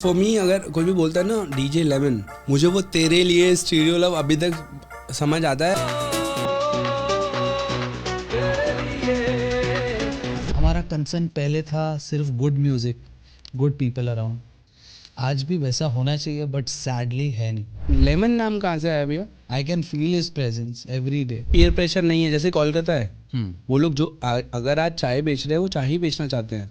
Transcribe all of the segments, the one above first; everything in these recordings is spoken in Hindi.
फॉर मी अगर कोई भी बोलता है ना डीजे लेमन, मुझे वो तेरे लिए स्टीरियो लव अभी तक समझ आता है। हमारा कंसर्न पहले था सिर्फ good music, good people around. आज भी वैसा होना चाहिए बट सैडली है नहीं। लेमन नाम कहाँ से आया भैया? आई can feel his presence every day. Peer pressure नहीं है जैसे कोलकाता है। वो लोग जो अगर आज चाय बेच रहे हैं वो चाय ही बेचना चाहते हैं।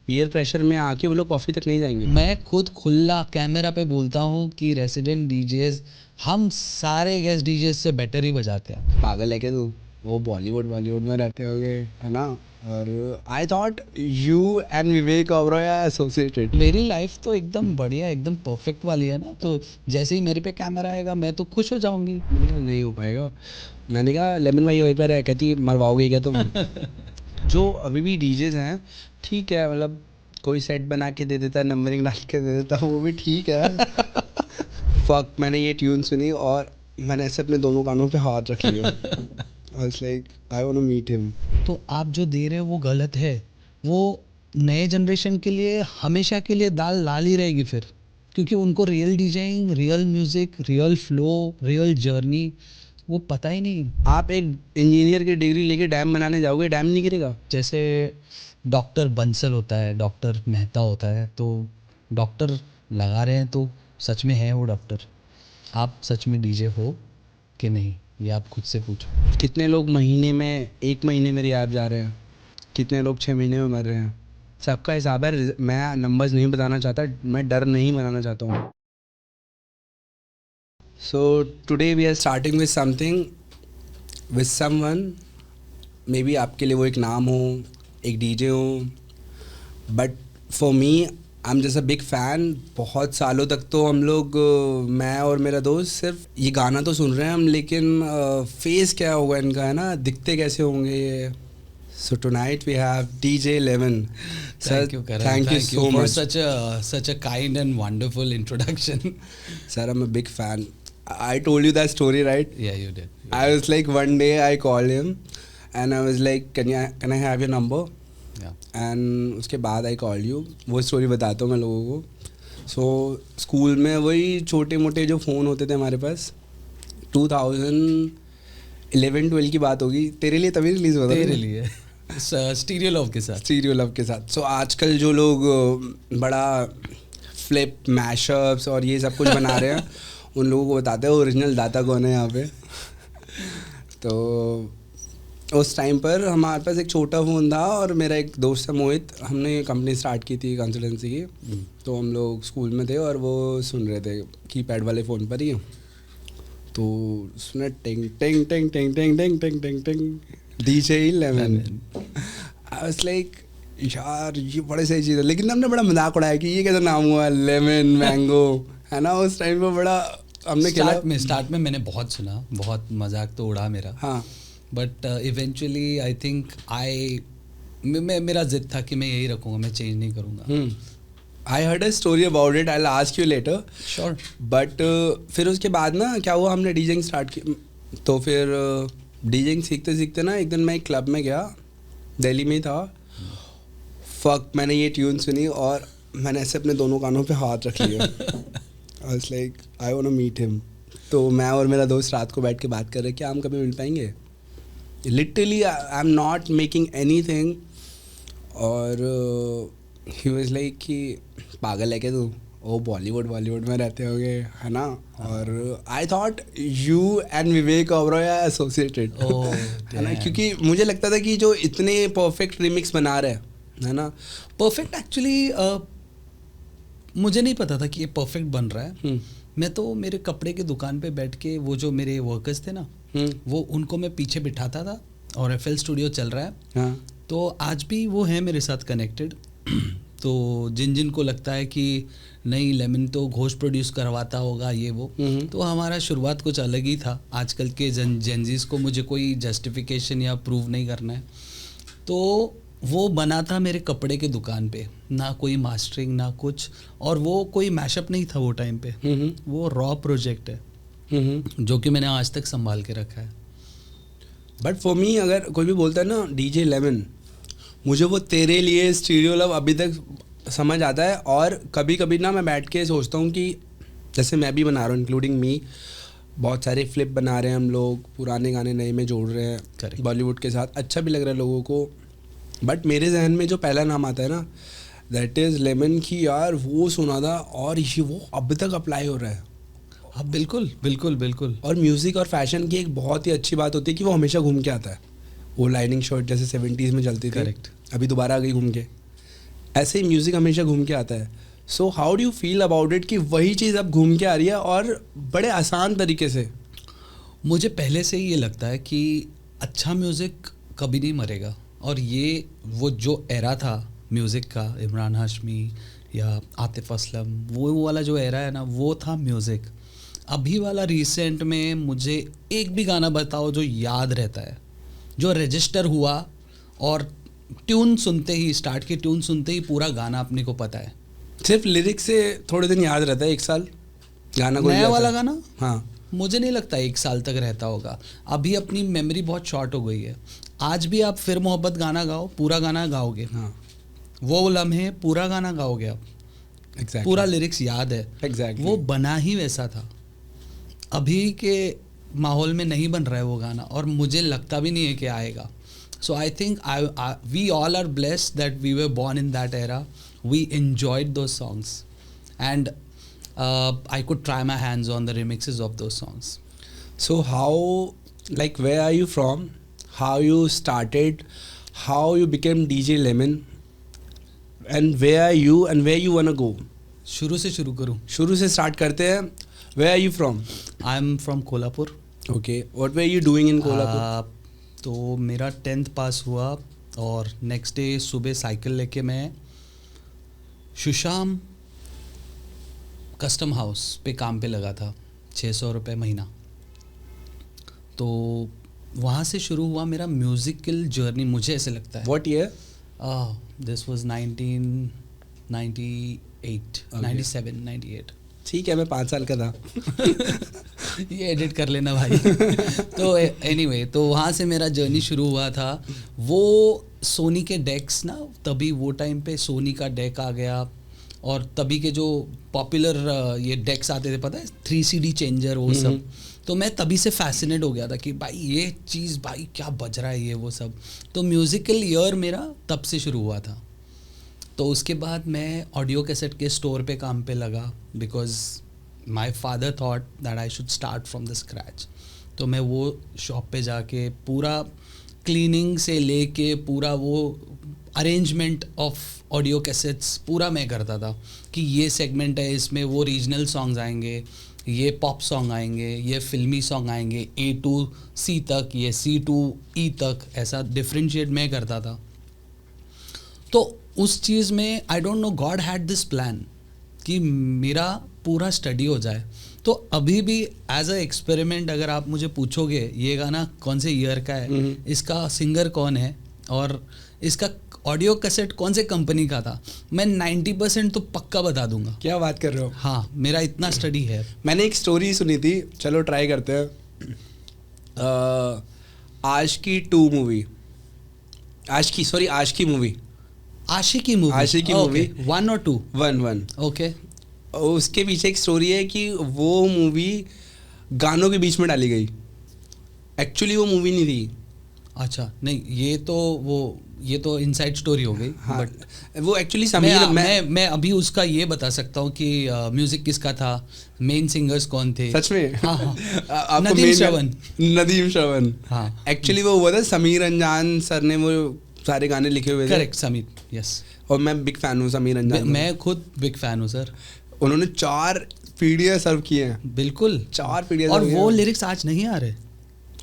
पीयर प्रेशर में आके वो लोग कॉफी तक नहीं जाएंगे। मैं खुद खुला कैमरा पे बोलता हूँ कि रेसिडेंट डीजेस हम सारे गेस्ट डीजेस से बेटर ही बजाते हैं। पागल है क्या तू? वो बॉलीवुड में रहते होगे है ना। और I thought you and Vivek Oberoi are associated. मेरी लाइफ तो एकदम बढ़िया, एकदम परफेक्ट वाली है ना, तो जैसे ही मेरे पे कैमरा आएगा मैं तो खुश हो जाऊंगी। नहीं हो पाएगा। मैंने कहा लेमन भाई वहीं पर है, कहती मरवाओगे क्या तुम? जो अभी भी डीजेज हैं ठीक है, मतलब कोई सेट बना के दे देता, नंबरिंग डाल के दे देता, वो भी ठीक है। फक, मैंने ये ट्यून सुनी और मैंने ऐसे अपने दोनों कानों पे हाथ रख लिया। I was like I want to meet him. तो आप जो दे रहे हो वो गलत है। वो नए जनरेशन के लिए हमेशा के लिए दाल लाल ही रहेगी फिर, क्योंकि उनको real DJing, real music, real flow, real journey वो पता ही नहीं। आप एक इंजीनियर की डिग्री लेके डैम बनाने जाओगे, डैम नहीं गिरेगा। जैसे डॉक्टर बंसल होता है, डॉक्टर मेहता होता है, तो डॉक्टर लगा रहे हैं तो सच में है वो डॉक्टर। आप सच में डीजे हो कि नहीं, ये आप खुद से पूछो। कितने लोग महीने में, एक महीने में रियाब जा रहे हैं, कितने लोग 6 महीने में मर रहे हैं। सबका हिसाब है। मैं नंबर्स नहीं बताना चाहता, मैं डर नहीं बनाना चाहता हूँ। So today we are starting with something with someone. Maybe आपके लिए वो एक नाम हो, एक डीजे हो, but for me I am just a big fan. बहुत सालों तक तो हम लोग मैं और मेरा दोस्त सिर्फ ये गाना तो सुन रहे हैं हम, लेकिन फेस क्या होगा इनका, है ना, दिखते कैसे होंगे ये। So tonight we have DJ Lemon. Thank you, Karan. Thank you Thank you so for much such a kind and wonderful introduction. Sir. I am a big fan. I told you that story right? Yeah, you did. I was like, one day I called him and I was like, can I have your number? Yeah. And उसके बाद आई कॉल यू। वो स्टोरी बताता हूँ मैं लोगों को। सो स्कूल में वही छोटे मोटे जो फ़ोन होते थे हमारे पास, 2011-12 की बात होगी। तेरे लिए तभी रिलीज़ हुआ था। तेरे लिए स्टीरियो लव के साथ। स्टीरियो लव के साथ। सो आजकल जो लोग बड़ा फ्लिप मैशअप्स और ये सब कुछ बना रहे हैं उन लोगों को बताते हैं ओरिजिनल दाता कौन है यहाँ पे। तो उस टाइम पर हमारे पास एक छोटा फ़ोन था और मेरा एक दोस्त था मोहित, हमने कंपनी स्टार्ट की थी कंसल्टेंसी की। तो हम लोग स्कूल में थे और वो सुन रहे थे कीपैड वाले फ़ोन पर ही। तो सुना टिंग टिंग टिंग टिंग टिंग टिंग टिंग टिंग टिंग DJ lemon. I was like यार ये बड़े सही चीज़ है, लेकिन हमने बड़ा मजाक उड़ाया कि ये कैसा नाम हुआ लेमन मैंगो, है ना। उस टाइम पर बड़ा हमने स्टार्ट में मैंने बहुत सुना, बहुत मजाक तो उड़ा मेरा। हाँ। बट इवेंचुअली आई थिंक मेरा जिद था कि मैं यही रखूँगा, मैं चेंज नहीं करूँगा। I heard a story about it, I will ask you later. Sure. But फिर उसके बाद ना क्या हुआ, हमने डीजिंग स्टार्ट की। तो फिर डीजिंग सीखते सीखते ना एक दिन मैं एक क्लब में गया, दिल्ली में ही था। फक, मैंने ये ट्यून सुनी और मैंने ऐसे अपने दोनों कानों पे हाथ रख लिया। I was like I want to meet him. तो मैं और मेरा दोस्त रात को बैठ के बात कर रहे कि हम कभी मिल पाएंगे। Literally I am not making any thing. और ही वाज लाइक कि पागल है क्या तू? वो बॉलीवुड में रहते होगे, है ना। और I thought you and Vivek Oberoi are associated, है ना, क्योंकि मुझे लगता था कि जो इतने परफेक्ट रिमिक्स बना रहे हैं, है ना। परफेक्ट एक्चुअली मुझे नहीं पता था कि ये परफेक्ट बन रहा है। मैं तो मेरे कपड़े की दुकान पे बैठ के वो जो मेरे वर्कर्स थे ना, वो उनको मैं पीछे बिठाता था और FL स्टूडियो चल रहा है। हाँ। तो आज भी वो है मेरे साथ कनेक्टेड। तो जिन को लगता है कि नहीं लेमन तो घोष प्रोड्यूस करवाता होगा ये वो, तो हमारा शुरुआत कुछ अलग ही था। आजकल के जेंजीज को मुझे कोई जस्टिफिकेशन या प्रूव नहीं करना है। तो वो बना था मेरे कपड़े के दुकान पे, ना कोई मास्टरिंग ना कुछ, और वो कोई मैशअप नहीं था वो टाइम पे। वो रॉ प्रोजेक्ट है जो कि मैंने आज तक संभाल के रखा है। बट फॉर मी अगर कोई भी बोलता है ना डीजे लेमन, मुझे वो तेरे लिए स्टीरियो लव अभी तक समझ आता है। और कभी कभी ना मैं बैठ के सोचता हूँ कि जैसे मैं भी बना रहा हूँ, इंक्लूडिंग मी, बहुत सारे फ्लिप बना रहे हैं हम लोग, पुराने गाने नए में जोड़ रहे Correct. हैं बॉलीवुड के साथ, अच्छा भी लग रहा है लोगों को। बट मेरे जहन में जो पहला नाम आता है ना, दैट इज़ लेमन। की यार वो सुना था और ये वो अब तक अप्लाई हो रहा है। हाँ बिल्कुल बिल्कुल बिल्कुल। और म्यूज़िक और फैशन की एक बहुत ही अच्छी बात होती है कि वो हमेशा घूम के आता है। वो लाइनिंग शर्ट जैसे 70s में चलती थी, Correct. अभी दोबारा आ गई घूम के, ऐसे ही म्यूज़िक हमेशा घूम के आता है। So how do you feel about it कि वही चीज़ अब घूम के आ रही है और बड़े आसान तरीके से? मुझे पहले से ही ये लगता है कि अच्छा म्यूज़िक कभी नहीं मरेगा, और ये वो जो एरा था म्यूज़िक का, इमरान हाशमी या आतिफ असलम, वो वाला जो एरा है ना, वो था म्यूज़िक। अभी वाला रिसेंट में मुझे एक भी गाना बताओ जो याद रहता है, जो रजिस्टर हुआ और ट्यून सुनते ही, स्टार्ट की ट्यून सुनते ही पूरा गाना अपने को पता है। सिर्फ लिरिक्स से थोड़े दिन याद रहता है, एक साल गाना कोई नया जाता वाला है। गाना हाँ, मुझे नहीं लगता 1 साल तक रहता होगा। अभी अपनी मेमोरी बहुत शॉर्ट हो गई है। आज भी आप फिर मोहब्बत गाना गाओ, पूरा गाना गाओगे। हाँ, वो लम्हे पूरा गाना गाओगे आप, एग्जैक्टली, पूरा लिरिक्स याद है। एग्जैक्टली। वो बना ही वैसा था। अभी के माहौल में नहीं बन रहा है वो गाना, और मुझे लगता भी नहीं है कि आएगा। So I think we all are blessed that we were born in that era. We enjoyed those songs, and I could try my hands on the remixes of those songs. So how, like, where are you from? How you started? How you became DJ Lemon? And where are you and where you wanna go? शुरू से शुरू करूँ? शुरू से स्टार्ट करते हैं। Where are you from? I am from Kolhapur. Okay. What were you doing in Kolhapur? तो मेरा 10th पास हुआ और नेक्स्ट डे सुबह साइकिल लेके मैं सुशाम कस्टम हाउस पे काम पे लगा था, 600 रुपये महीना। तो वहाँ से शुरू हुआ मेरा म्यूज़िकल जर्नी, मुझे ऐसे लगता है। What year? This was 1998, 97, 98। ठीक है, मैं 5 साल का था। ये एडिट कर लेना भाई। तो एनीवे, तो वहाँ से मेरा जर्नी शुरू हुआ था। वो सोनी के डेक्स ना, तभी वो टाइम पे सोनी का डेक आ गया, और तभी के जो पॉपुलर ये डेक्स आते थे, पता है, 3 CD चेंजर, वो सब। तो मैं तभी से फैसिनेट हो गया था कि भाई ये चीज़, भाई क्या बज रहा है ये वो सब। तो म्यूज़िकल ईयर मेरा तब से शुरू हुआ था। तो उसके बाद मैं ऑडियो कैसेट के स्टोर पे काम पे लगा, because my father thought that I should start from the scratch. तो मैं वो शॉप पे जाके पूरा क्लीनिंग से लेके पूरा वो अरेंजमेंट ऑफ ऑडियो कैसेट्स पूरा मैं करता था कि ये सेगमेंट है, इसमें वो रीजनल सॉन्ग्स आएंगे, ये पॉप सॉन्ग आएंगे, ये फिल्मी सॉन्ग आएंगे, A to C तक, ये C to E तक, ऐसा डिफ्रेंशिएट मैं करता था। तो उस चीज़ में आई don't no, God had this plan कि मेरा पूरा स्टडी हो जाए। तो अभी भी एज अ एक्सपेरिमेंट अगर आप मुझे पूछोगे ये गाना कौन से ईयर का है, इसका सिंगर कौन है और इसका ऑडियो कैसेट कौन से कंपनी का था, मैं 90% तो पक्का बता दूंगा। क्या बात कर रहे हो? हाँ, मेरा इतना स्टडी है। मैंने एक स्टोरी सुनी थी, चलो ट्राई करते हैं। आशिकी 2 मूवी, आशिकी मूवी, आशिकी मूवी, आशिकी मूवी 1 और 2, 1 ओके। उसके पीछे एक स्टोरी है कि वो मूवी गानों के बीच में डाली गई। एक्चुअली वो मूवी नहीं थी। अच्छा, नहीं, ये तो इनसाइड स्टोरी हो गई। हाँ, बट वो एक्चुअली समीर, मैं अभी उसका ये बता सकता हूँ कि म्यूजिक किसका था, मेन सिंगर्स कौन थे। सच में? हाँ, हाँ। आपको नदीम श्रवण। हाँ, एक्चुअली वो हुआ था, समीर अंजान सर ने वो सारे गाने लिखे हुए थे। Correct, Sameer, yes. और मैं बिग फैन हूँ समीर अंजान। मैं खुद बिग फैन हूँ सर। उन्होंने 4 पीढ़ियाँ सर्व किए हैं। बिल्कुल, 4 पीढ़ियाँ। और वो लिरिक्स आज नहीं आ रहे,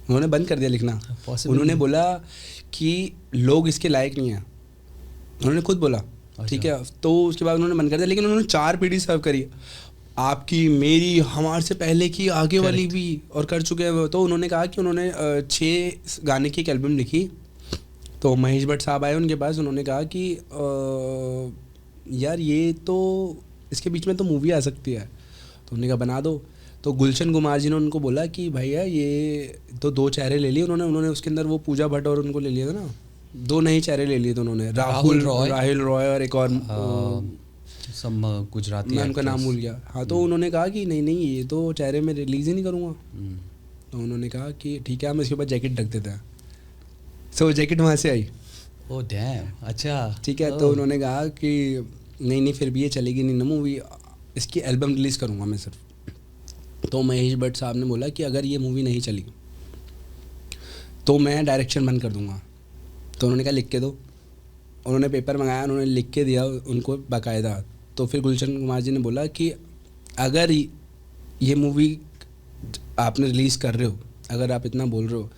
उन्होंने बंद कर दिया लिखना। उन्होंने बोला कि लोग इसके लायक नहीं हैं, उन्होंने खुद बोला। ठीक है, तो उसके बाद उन्होंने बंद कर दिया, लेकिन उन्होंने 4 पीढ़ी सर्व करी, आपकी, मेरी, हमारे से पहले की, आगे वाली भी, और कर चुके हैं। तो उन्होंने कहा कि उन्होंने 6 गाने की एक एल्बम लिखी। तो महेश भट्ट साहब आए उनके पास, उन्होंने कहा कि यार ये तो इसके बीच में तो मूवी आ सकती है। तो उन्होंने कहा बना दो। तो गुलशन कुमार जी ने उनको बोला कि भैया ये तो 2 चेहरे ले लिए उन्होंने उसके अंदर वो पूजा भट्ट और उनको ले लिया था ना, 2 नए चेहरे ले लिए थे उन्होंने, राहुल रॉय और एक और सब गुजराती मैं उनका नाम भूल गया। हाँ, तो उन्होंने कहा कि नहीं ये तो चेहरे में रिलीज़ ही नहीं करूँगा। तो उन्होंने कहा कि ठीक है हम इसके ऊपर जैकेट रख देते हैं। सो जैकेट वहाँ से आई। ओह डैम, अच्छा ठीक है। तो उन्होंने कहा कि नहीं फिर भी ये चलेगी नहीं ना मूवी, इसकी एल्बम रिलीज़ करूँगा मैं सिर्फ। तो महेश भट्ट साहब ने बोला कि अगर ये मूवी नहीं चली तो मैं डायरेक्शन बंद कर दूँगा। तो उन्होंने कहा लिख के दो। उन्होंने पेपर मंगाया, उन्होंने लिख के दिया उनको बाकायदा। तो फिर गुलशन कुमार जी ने बोला कि अगर ये मूवी आपने रिलीज़ कर रहे हो, अगर आप इतना बोल रहे हो,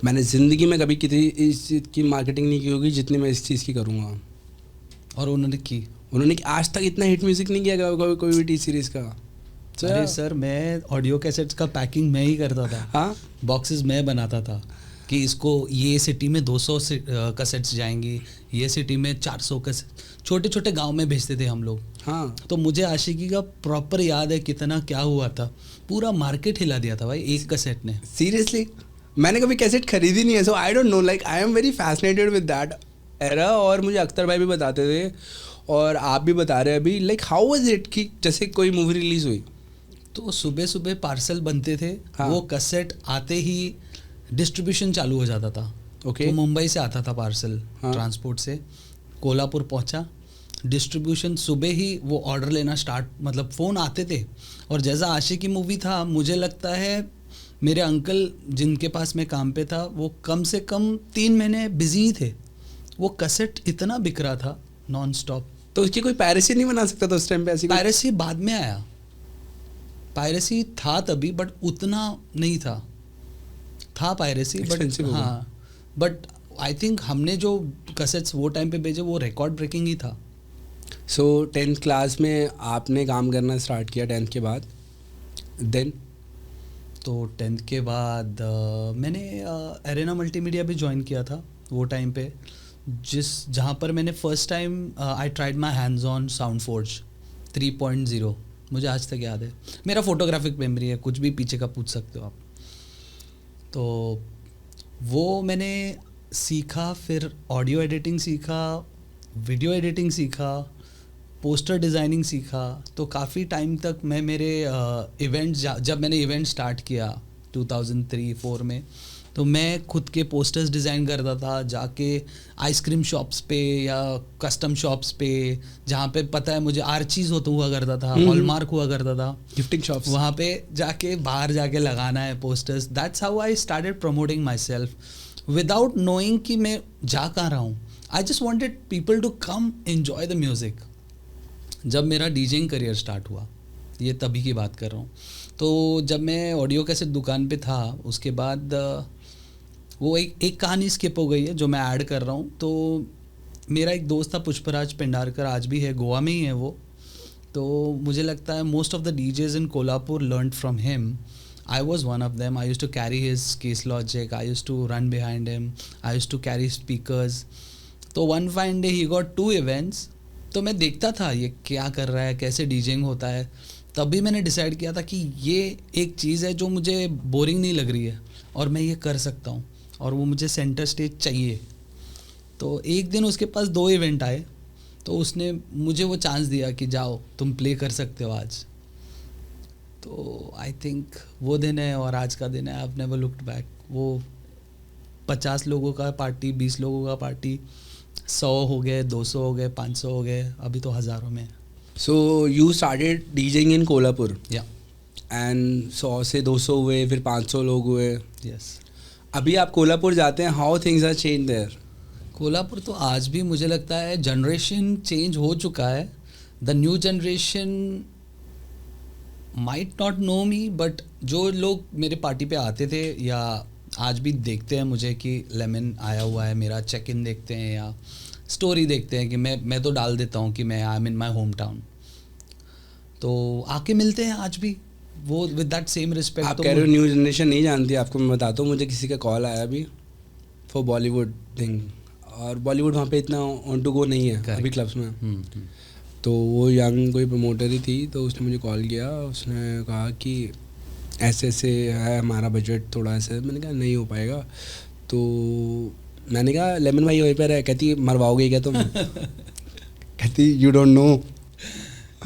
मैंने ज़िंदगी में कभी किसी इस चीज़ की मार्केटिंग नहीं की होगी जितनी मैं इस चीज़ की करूँगा। और उन्होंने आज तक इतना हिट म्यूज़िक नहीं किया कोई भी टी सीरीज़ का। अरे सर, मैं ऑडियो कैसेट्स का पैकिंग मैं ही करता था। हाँ, बॉक्सेस मैं बनाता था कि इसको ये सिटी में 200 कैसेट्स जाएंगी, ये सिटी में 400 कैसेट, छोटे छोटे गांव में भेजते थे हम लोग। हाँ, तो मुझे आशिकी का प्रॉपर याद है कितना क्या हुआ था, पूरा मार्केट हिला दिया था भाई एक कैसेट ने। सीरियसली मैंने कभी कैसेट खरीदी नहीं है। So I don't know, like I am very fascinated with that era. और मुझे अख्तर भाई भी बताते थे और आप भी बता रहे हैं अभी, लाइक हाउ वाज इट कि जैसे कोई मूवी रिलीज हुई तो सुबह सुबह पार्सल बनते थे। हाँ। वो कैसेट आते ही डिस्ट्रीब्यूशन चालू हो जाता था। ओके। तो मुंबई से आता था पार्सल, हाँ। ट्रांसपोर्ट से कोल्हापुर पहुंचा, डिस्ट्रीब्यूशन सुबह ही वो ऑर्डर लेना स्टार्ट, मतलब फ़ोन आते थे। और जैसा आशिकी मूवी था, मुझे लगता है मेरे अंकल जिनके पास मैं काम पे था वो कम से कम 3 महीने बिजी ही थे। वो कैसेट इतना बिक रहा था नॉन स्टॉप। तो उसकी कोई पायरेसी नहीं बना सकता था उस टाइम पे? ऐसी पायरेसी बाद में आया, पायरेसी था तभी बट उतना नहीं था पायरेसी, बट हाँ, बट आई थिंक हमने जो कैसेट्स वो टाइम पे भेजे वो रिकॉर्ड ब्रेकिंग ही था। सो 10th क्लास में आपने काम करना स्टार्ट किया 10th के बाद, देन? तो 10th के बाद मैंने एरेना मल्टीमीडिया भी ज्वाइन किया था वो टाइम पे, जहाँ पर मैंने first time I tried my hands on sound forge 3.0। मुझे आज तक याद है, मेरा फोटोग्राफिक मेमोरी है, कुछ भी पीछे का पूछ सकते हो आप। तो वो मैंने सीखा, फिर ऑडियो एडिटिंग सीखा, वीडियो एडिटिंग सीखा, पोस्टर डिज़ाइनिंग सीखा। तो काफ़ी टाइम तक मैं मेरे इवेंट्स, जब मैंने इवेंट स्टार्ट किया 2003-4 में, तो मैं खुद के पोस्टर्स डिज़ाइन करता था, जाके आइसक्रीम शॉप्स पे या कस्टम शॉप्स पे, जहाँ पे पता है मुझे आर्चीज़ हुआ करता था, हॉलमार्क हुआ करता था, गिफ्टिंग शॉप्स, वहाँ पे जाके बाहर जाके लगाना है posters. That's how I started promoting myself without knowing कि मैं जा कहाँ रहा हूँ। I just wanted people to come enjoy the music. जब मेरा डीजेइंग करियर स्टार्ट हुआ, ये तभी की बात कर रहा हूँ, तो जब मैं ऑडियो कैसेट दुकान पे था, उसके बाद वो एक कहानी स्किप हो गई है जो मैं ऐड कर रहा हूँ। तो मेरा एक दोस्त था पुष्पराज पेंडारकर, आज भी है, गोवा में ही है वो। तो मुझे लगता है most of the डीजेज in Kolhapur learned from him. I was one of them. I used to carry his Case Logic. I used to run behind him. I used to carry speakers. तो one fine day he got 2 events. तो मैं देखता था ये क्या कर रहा है, कैसे डीजेइंग होता है। तभी मैंने डिसाइड किया था कि ये एक चीज़ है जो मुझे बोरिंग नहीं लग रही है और मैं ये कर सकता हूँ, और वो मुझे सेंटर स्टेज चाहिए। तो एक दिन उसके पास 2 इवेंट आए, तो उसने मुझे वो चांस दिया कि जाओ तुम प्ले कर सकते हो आज। तो आई थिंक वो दिन है और आज का दिन है, I have never looked back. वो 50 लोगों का पार्टी, 20 लोगों का पार्टी, 100 हो गए, 200 हो गए, 500 हो गए, अभी तो हज़ारों में। सो यू स्टार्टेड डीजेइंग इन कोल्हापुर, या एंड 100 से 200 हुए, फिर 500 लोग हुए। यस। अभी आप कोल्हापुर जाते हैं, how things are change there? Kolhapur तो आज भी मुझे लगता है जनरेशन चेंज हो चुका है। The new generation might not know me, but जो लोग मेरे पार्टी पे आते थे या आज भी देखते हैं मुझे कि लेमन आया हुआ है, मेरा चेक इन देखते हैं या स्टोरी देखते हैं कि मैं तो डाल देता हूँ कि मैं I am in my home town, तो आके मिलते हैं आज भी वो विद दैट सेम रिस्पेक्ट। आप कह रहे हो न्यू जनरेशन नहीं जानती, आपको मैं बताता हूँ, मुझे किसी का कॉल आया अभी फॉर बॉलीवुड थिंग, और बॉलीवुड वहाँ पे इतना ऑन टू गो नहीं है अभी क्लब्स में। तो वो यंग कोई प्रमोटर ही थी, तो उसने मुझे कॉल किया, उसने कहा कि ऐसे ऐसे है हमारा बजट थोड़ा ऐसे। मैंने कहा नहीं हो पाएगा। तो मैंने कहा लेमन भाई वहीं पर है, कहती मरवाओगे क्या तुम? कहती यू डोंट नो।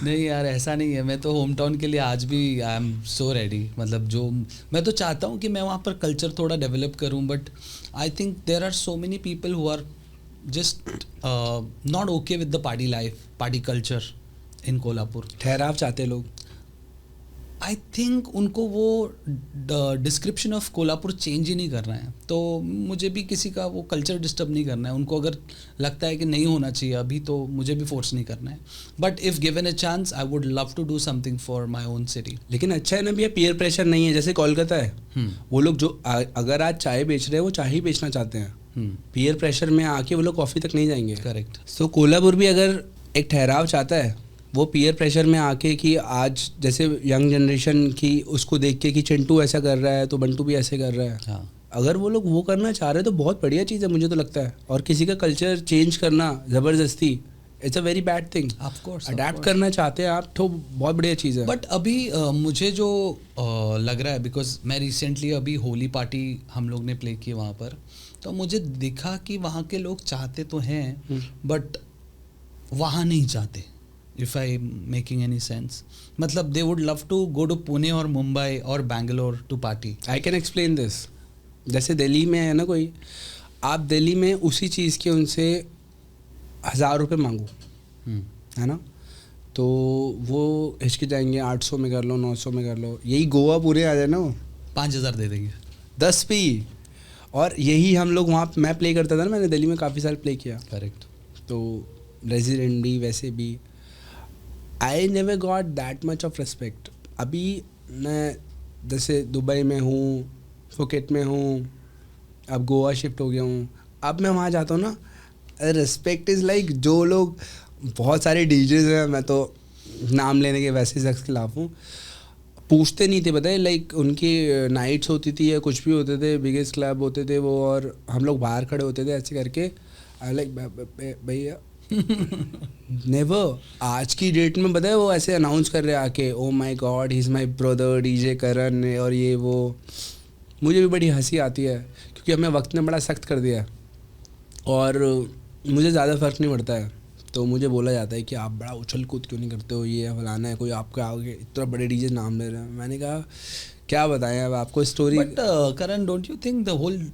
नहीं यार ऐसा नहीं है, मैं तो होम टाउन के लिए आज भी आई एम सो रेडी। मतलब जो मैं तो चाहता हूँ कि मैं वहाँ पर कल्चर थोड़ा डेवलप करूँ, but I think there are so many people who are just not okay with the party life, party culture in Kolhapur. ठहराव चाहते लोग। आई थिंक उनको वो डिस्क्रिप्शन ऑफ कोल्हापुर चेंज ही नहीं करना है, तो मुझे भी किसी का वो कल्चर डिस्टर्ब नहीं करना है। उनको अगर लगता है कि नहीं होना चाहिए अभी, तो मुझे भी फोर्स नहीं करना है। But if given a chance I would love to do something for my own city. लेकिन अच्छा है ना भैया, पीयर प्रेशर नहीं है जैसे कोलकाता है। वो लोग जो अगर आज चाय बेच रहे हैं वो चाय ही बेचना चाहते हैं, पीयर प्रेशर में आके वो लोग कॉफ़ी तक नहीं जाएंगे। करेक्ट। सो कोल्हापुर भी अगर एक ठहराव चाहता है, वो पीयर प्रेशर में आके कि आज जैसे यंग जनरेशन की उसको देख के कि चिंटू ऐसा कर रहा है तो बंटू भी ऐसे कर रहा है। हाँ, अगर वो लोग वो करना चाह रहे हैं तो बहुत बढ़िया चीज़ है मुझे तो लगता है। और किसी का कल्चर चेंज करना ज़बरदस्ती, it's a very bad thing. Of course adapt करना चाहते हैं आप तो बहुत बढ़िया चीज़ है। बट अभी मुझे जो लग रहा है, बिकॉज मैं रिसेंटली अभी होली पार्टी हम लोग ने प्ले की वहाँ पर, तो मुझे दिखा कि वहाँ के लोग चाहते तो हैं बट वहाँ नहीं चाहते। If I making any sense, मतलब they would love to go to Pune और मुंबई और Bangalore to party. I can explain this. जैसे दिल्ली में है ना कोई, आप दिल्ली में उसी चीज़ के उनसे 1000 रुपये मांगो, है ना, तो वो हिचकिचाएंगे 800 में कर लो, 900 में कर लो। यही गोवा पूरे आ जाए ना, वो 5000 दे देंगे, 10 भी। और यही हम लोग वहाँ मैं प्ले करता था ना, मैंने दिल्ली में काफ़ी साल प्ले किया। करेक्ट। तो रेजिडेंट भी वैसे भी I never got that much of respect. अभी मैं जैसे दुबई में हूँ, फुकेट में हूँ, अब गोवा शिफ्ट हो गया हूँ, अब मैं वहाँ जाता हूँ ना, रिस्पेक्ट इज़ लाइक जो लोग बहुत सारे डीजेज हैं, मैं तो नाम लेने के वैसे शख्स खिलाफ हूँ, पूछते नहीं थे, पता है, लाइक उनकी नाइट्स होती थी या कुछ भी होते थे, बिगेस्ट क्लब होते थे वो, और हम लोग बाहर खड़े होते थे ऐसे करके, आई लाइक भैया नेवर। आज की डेट में पता है वो ऐसे अनाउंस कर रहे आके, oh my god he is my brother DJ Karan और ये वो। मुझे भी बड़ी हंसी आती है क्योंकि हमें वक्त ने बड़ा सख्त कर दिया है और मुझे ज़्यादा फ़र्क नहीं पड़ता है। तो मुझे बोला जाता है कि आप बड़ा उछल कूद क्यों नहीं करते हो, ये फलाना है, कोई आपके आगे इतना बड़े डीजे नाम ले रहे हैं। मैंने कहा क्या बताएं अब आपको story. But Karan, don't you think the whole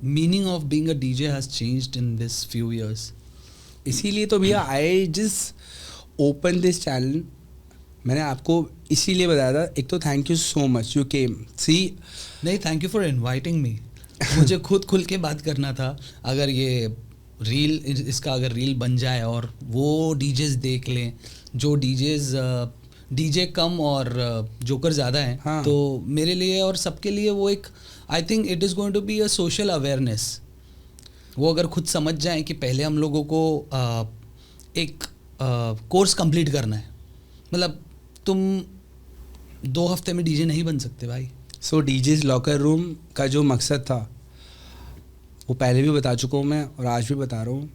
meaning of being a DJ has changed in this few years? इसीलिए तो भैया I just open this channel. मैंने आपको इसीलिए बताया था, एक तो thank you so much you came see. नहीं, thank you for inviting me. मुझे खुद खुल के बात करना था। अगर ये रील, इसका अगर रील बन जाए और वो डीजेस देख लें, जो डीजे कम और जोकर ज़्यादा हैं, हाँ। तो मेरे लिए और सबके लिए वो एक, I think it is going to be a social awareness. वो अगर खुद समझ जाएं कि पहले हम लोगों को एक कोर्स कंप्लीट करना है, मतलब तुम 2 हफ्ते में डीजे नहीं बन सकते भाई। सो डीजेस लॉकर रूम का जो मकसद था वो पहले भी बता चुका हूँ मैं और आज भी बता रहा हूँ।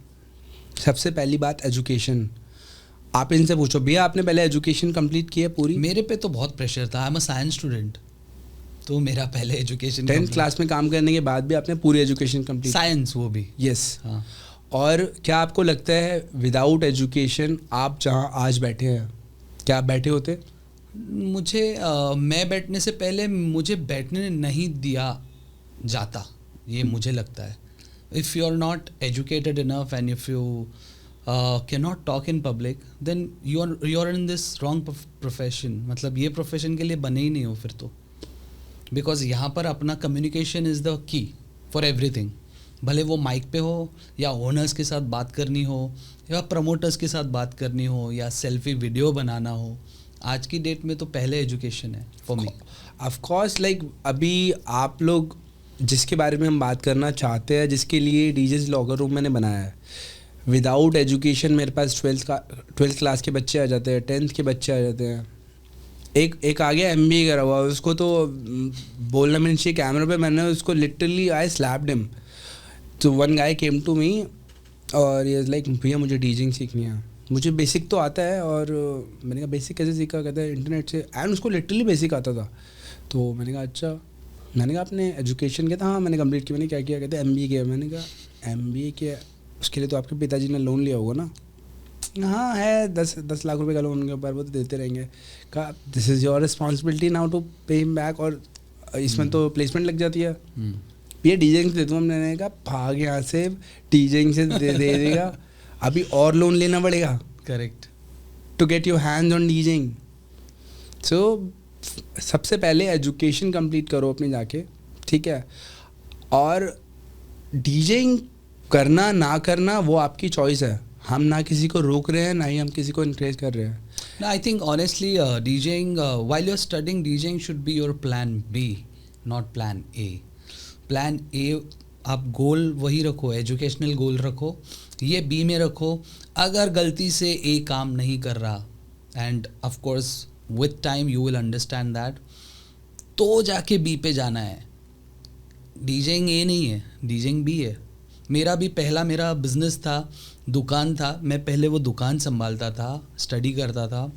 सबसे पहली बात एजुकेशन। आप इनसे पूछो भैया आपने पहले एजुकेशन कंप्लीट की है पूरी? मेरे पे तो बहुत प्रेशर था, आई एम अ साइंस स्टूडेंट, तो मेरा पहले एजुकेशन 10th क्लास में काम करने के बाद भी आपने पूरी एजुकेशन कंप्लीट? साइंस, वो भी। यस। हाँ। और क्या आपको लगता है विदाउट एजुकेशन आप जहाँ आज बैठे हैं, क्या आप बैठे होते? मुझे मैं बैठने से पहले मुझे बैठने नहीं दिया जाता, ये मुझे लगता है। If you are not educated enough and if you can not talk in public, then you are in this wrong profession. मतलब ये प्रोफेशन के लिए बने ही नहीं हो फिर तो, बिकॉज यहाँ पर अपना communication is the key for everything. भले वो माइक पे हो या ओनर्स के साथ बात करनी हो या प्रमोटर्स के साथ बात करनी हो या सेल्फी वीडियो बनाना हो, आज की डेट में तो पहले एजुकेशन है for me. Of course, like अभी आप लोग जिसके बारे में हम बात करना चाहते हैं, जिसके लिए डीजेस लॉकर रूम मैंने बनाया है, विदाउट एजुकेशन मेरे पास 12th क्लास के बच्चे आ जाते हैं, 10th के बच्चे आ जाते हैं। एक आ गया MBA करा हुआ, उसको तो बोलना भी नहीं चाहिए कैमरा पे, मैंने उसको लिटरली आई स्लैप्ड हिम। तो one guy came to me और ये लाइक भैया मुझे डीजिंग सीखनी है, मुझे बेसिक तो आता है। और मैंने कहा बेसिक कैसे सीखा? कहता है इंटरनेट से। एंड उसको लिटरली बेसिक आता था। तो मैंने कहा अच्छा। मैंने कहा आपने एजुकेशन किया था? हाँ मैंने कंप्लीट किया। मैंने क्या किया? कहते MBA किया। मैंने कहा MBA के उसके लिए तो आपके पिताजी ने लोन लिया होगा ना? हाँ है 10 लाख रुपए का लोन उनके ऊपर, वो तो देते रहेंगे। कहा this is your responsibility now to pay him back, और इसमें तो प्लेसमेंट लग जाती है। ये डीजेइंग दे दूँ, हमने कहा भाग यहाँ से, डीजेइंग से दे देगा, अभी और लोन लेना पड़ेगा correct to get your hands on DJing. So सबसे पहले एजुकेशन कंप्लीट करो अपनी जाके, ठीक है, और डीजेइंग करना ना करना वो आपकी चॉइस है। हम ना किसी को रोक रहे हैं, ना ही हम किसी को इनकरेज कर रहे हैं। No, I think honestly, DJing, while you're studying, DJing should be your plan B, not plan A. Plan A, आप गोल वही रखो, एजुकेशनल गोल रखो, ये B में रखो। अगर गलती से A काम नहीं कर रहा, end of course with time you will understand that, तो जाके B पे जाना है। डीजेइंग A नहीं है, डीजेइंग B है। मेरा भी पहला मेरा बिजनेस था, दुकान था, मैं पहले वो दुकान संभालता था, स्टडी करता था,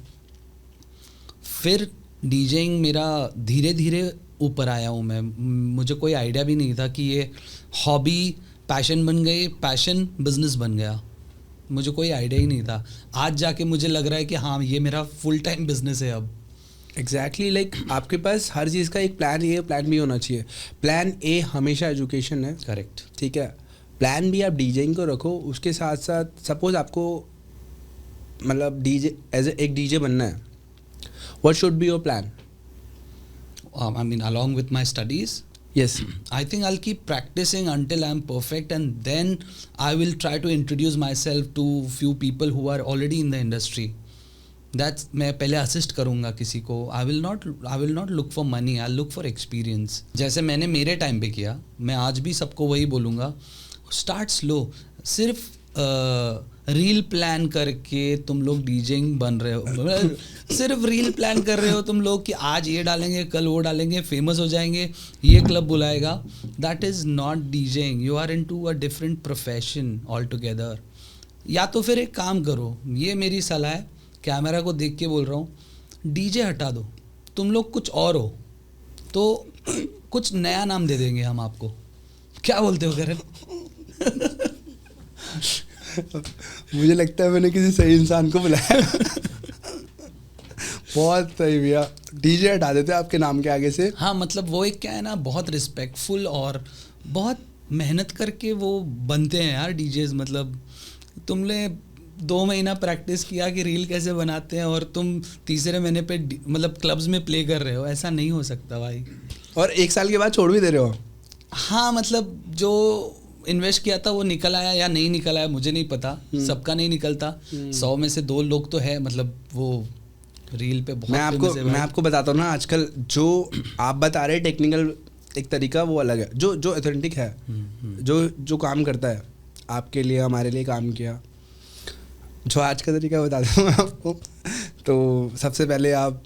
फिर डीजेइंग मेरा धीरे धीरे ऊपर आया हूँ मैं। मुझे कोई आइडिया भी नहीं था कि ये हॉबी पैशन बन गई, पैशन बिजनेस बन गया, मुझे कोई आइडिया ही नहीं था। आज जाके मुझे लग रहा है कि हाँ ये मेरा फुल टाइम बिजनेस है अब। एग्जैक्टली लाइक आपके पास हर चीज़ का एक प्लान ए प्लान बी होना चाहिए। प्लान ए हमेशा एजुकेशन है, करेक्ट, ठीक है। प्लान बी आप डीजेइंग को रखो, उसके साथ साथ सपोज आपको मतलब डीजे एज एक डीजे बनना है, what should be your plan? I mean along with my studies, yes, I think I'll keep practicing until I'm perfect, and then I will try to introduce myself to few people who are already in the industry. That's मैं पहले असिस्ट करूँगा किसी को। I will not look for money, I'll look for experience। जैसे मैंने मेरे टाइम पे किया, मैं आज भी सबको वही बोलूँगा, स्टार्ट स्लो। सिर्फ रील प्लान करके तुम लोग डीजेइंग बन रहे हो, सिर्फ रील प्लान कर रहे हो तुम लोग कि आज ये डालेंगे, कल वो डालेंगे, फेमस हो जाएंगे, ये क्लब बुलाएगा। That is not DJing, you are into a different profession altogether. या तो फिर एक काम करो, ये मेरी सलाह है, कैमरा को देख के बोल रहा हूँ, डीजे हटा दो, तुम लोग कुछ और हो, तो कुछ नया नाम दे देंगे हम आपको। क्या बोलते हो करण? मुझे लगता है मैंने किसी सही इंसान को बुलाया। बहुत सही भैया, डीजे हटा देते आपके नाम के आगे से। हाँ मतलब वो एक क्या है ना, बहुत रिस्पेक्टफुल और बहुत मेहनत करके वो बनते हैं यार डीजेज। मतलब तुमने 2 महीना प्रैक्टिस किया कि रील कैसे बनाते हैं, और तुम तीसरे महीने पे मतलब क्लब्स में प्ले कर रहे हो, ऐसा नहीं हो सकता भाई। और 1 साल के बाद छोड़ भी दे रहे हो। हाँ मतलब जो इन्वेस्ट किया था वो निकल आया या नहीं निकल आया मुझे नहीं पता, सबका नहीं निकलता। 100 में से 2 लोग तो है, मतलब वो रील पे बहुत मैं आपको बताता हूँ ना, आजकल जो आप बता रहे टेक्निकल एक तरीका वो अलग है, जो ऑथेंटिक है, जो काम करता है आपके लिए, हमारे लिए काम किया। जो आज का तरीका बताता हूँ मैं आपको। तो सबसे पहले आप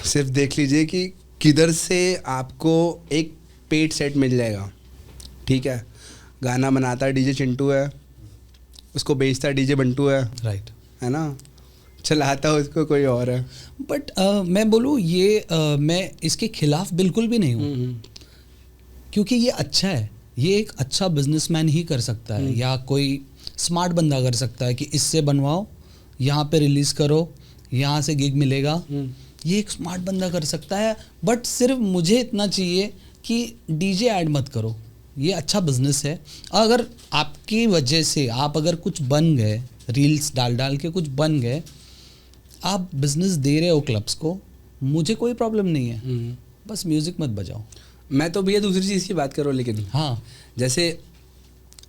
सिर्फ देख लीजिए कि किधर से आपको एक पेड सेट मिल जाएगा, ठीक है। गाना बनाता है डीजे चिंटू है, उसको बेचता है डीजे बंटू है, राइट, है ना, चलाता उसको कोई और है। बट मैं बोलूँ ये मैं इसके खिलाफ बिल्कुल भी नहीं हूँ, क्योंकि ये अच्छा है, ये एक अच्छा बिजनेसमैन ही कर सकता है, या कोई स्मार्ट बंदा कर सकता है कि इससे बनवाओ, यहाँ पे रिलीज़ करो, यहाँ से गिग मिलेगा, ये एक स्मार्ट बंदा कर सकता है। बट सिर्फ मुझे इतना चाहिए कि डीजे ऐड मत करो, ये अच्छा बिजनेस है। अगर आपकी वजह से आप अगर कुछ बन गए, रील्स डाल के कुछ बन गए, आप बिजनेस दे रहे हो क्लब्स को, मुझे कोई प्रॉब्लम नहीं है, बस म्यूज़िक मत बजाओ। मैं तो भैया दूसरी चीज़ की बात करो, लेकिन हाँ जैसे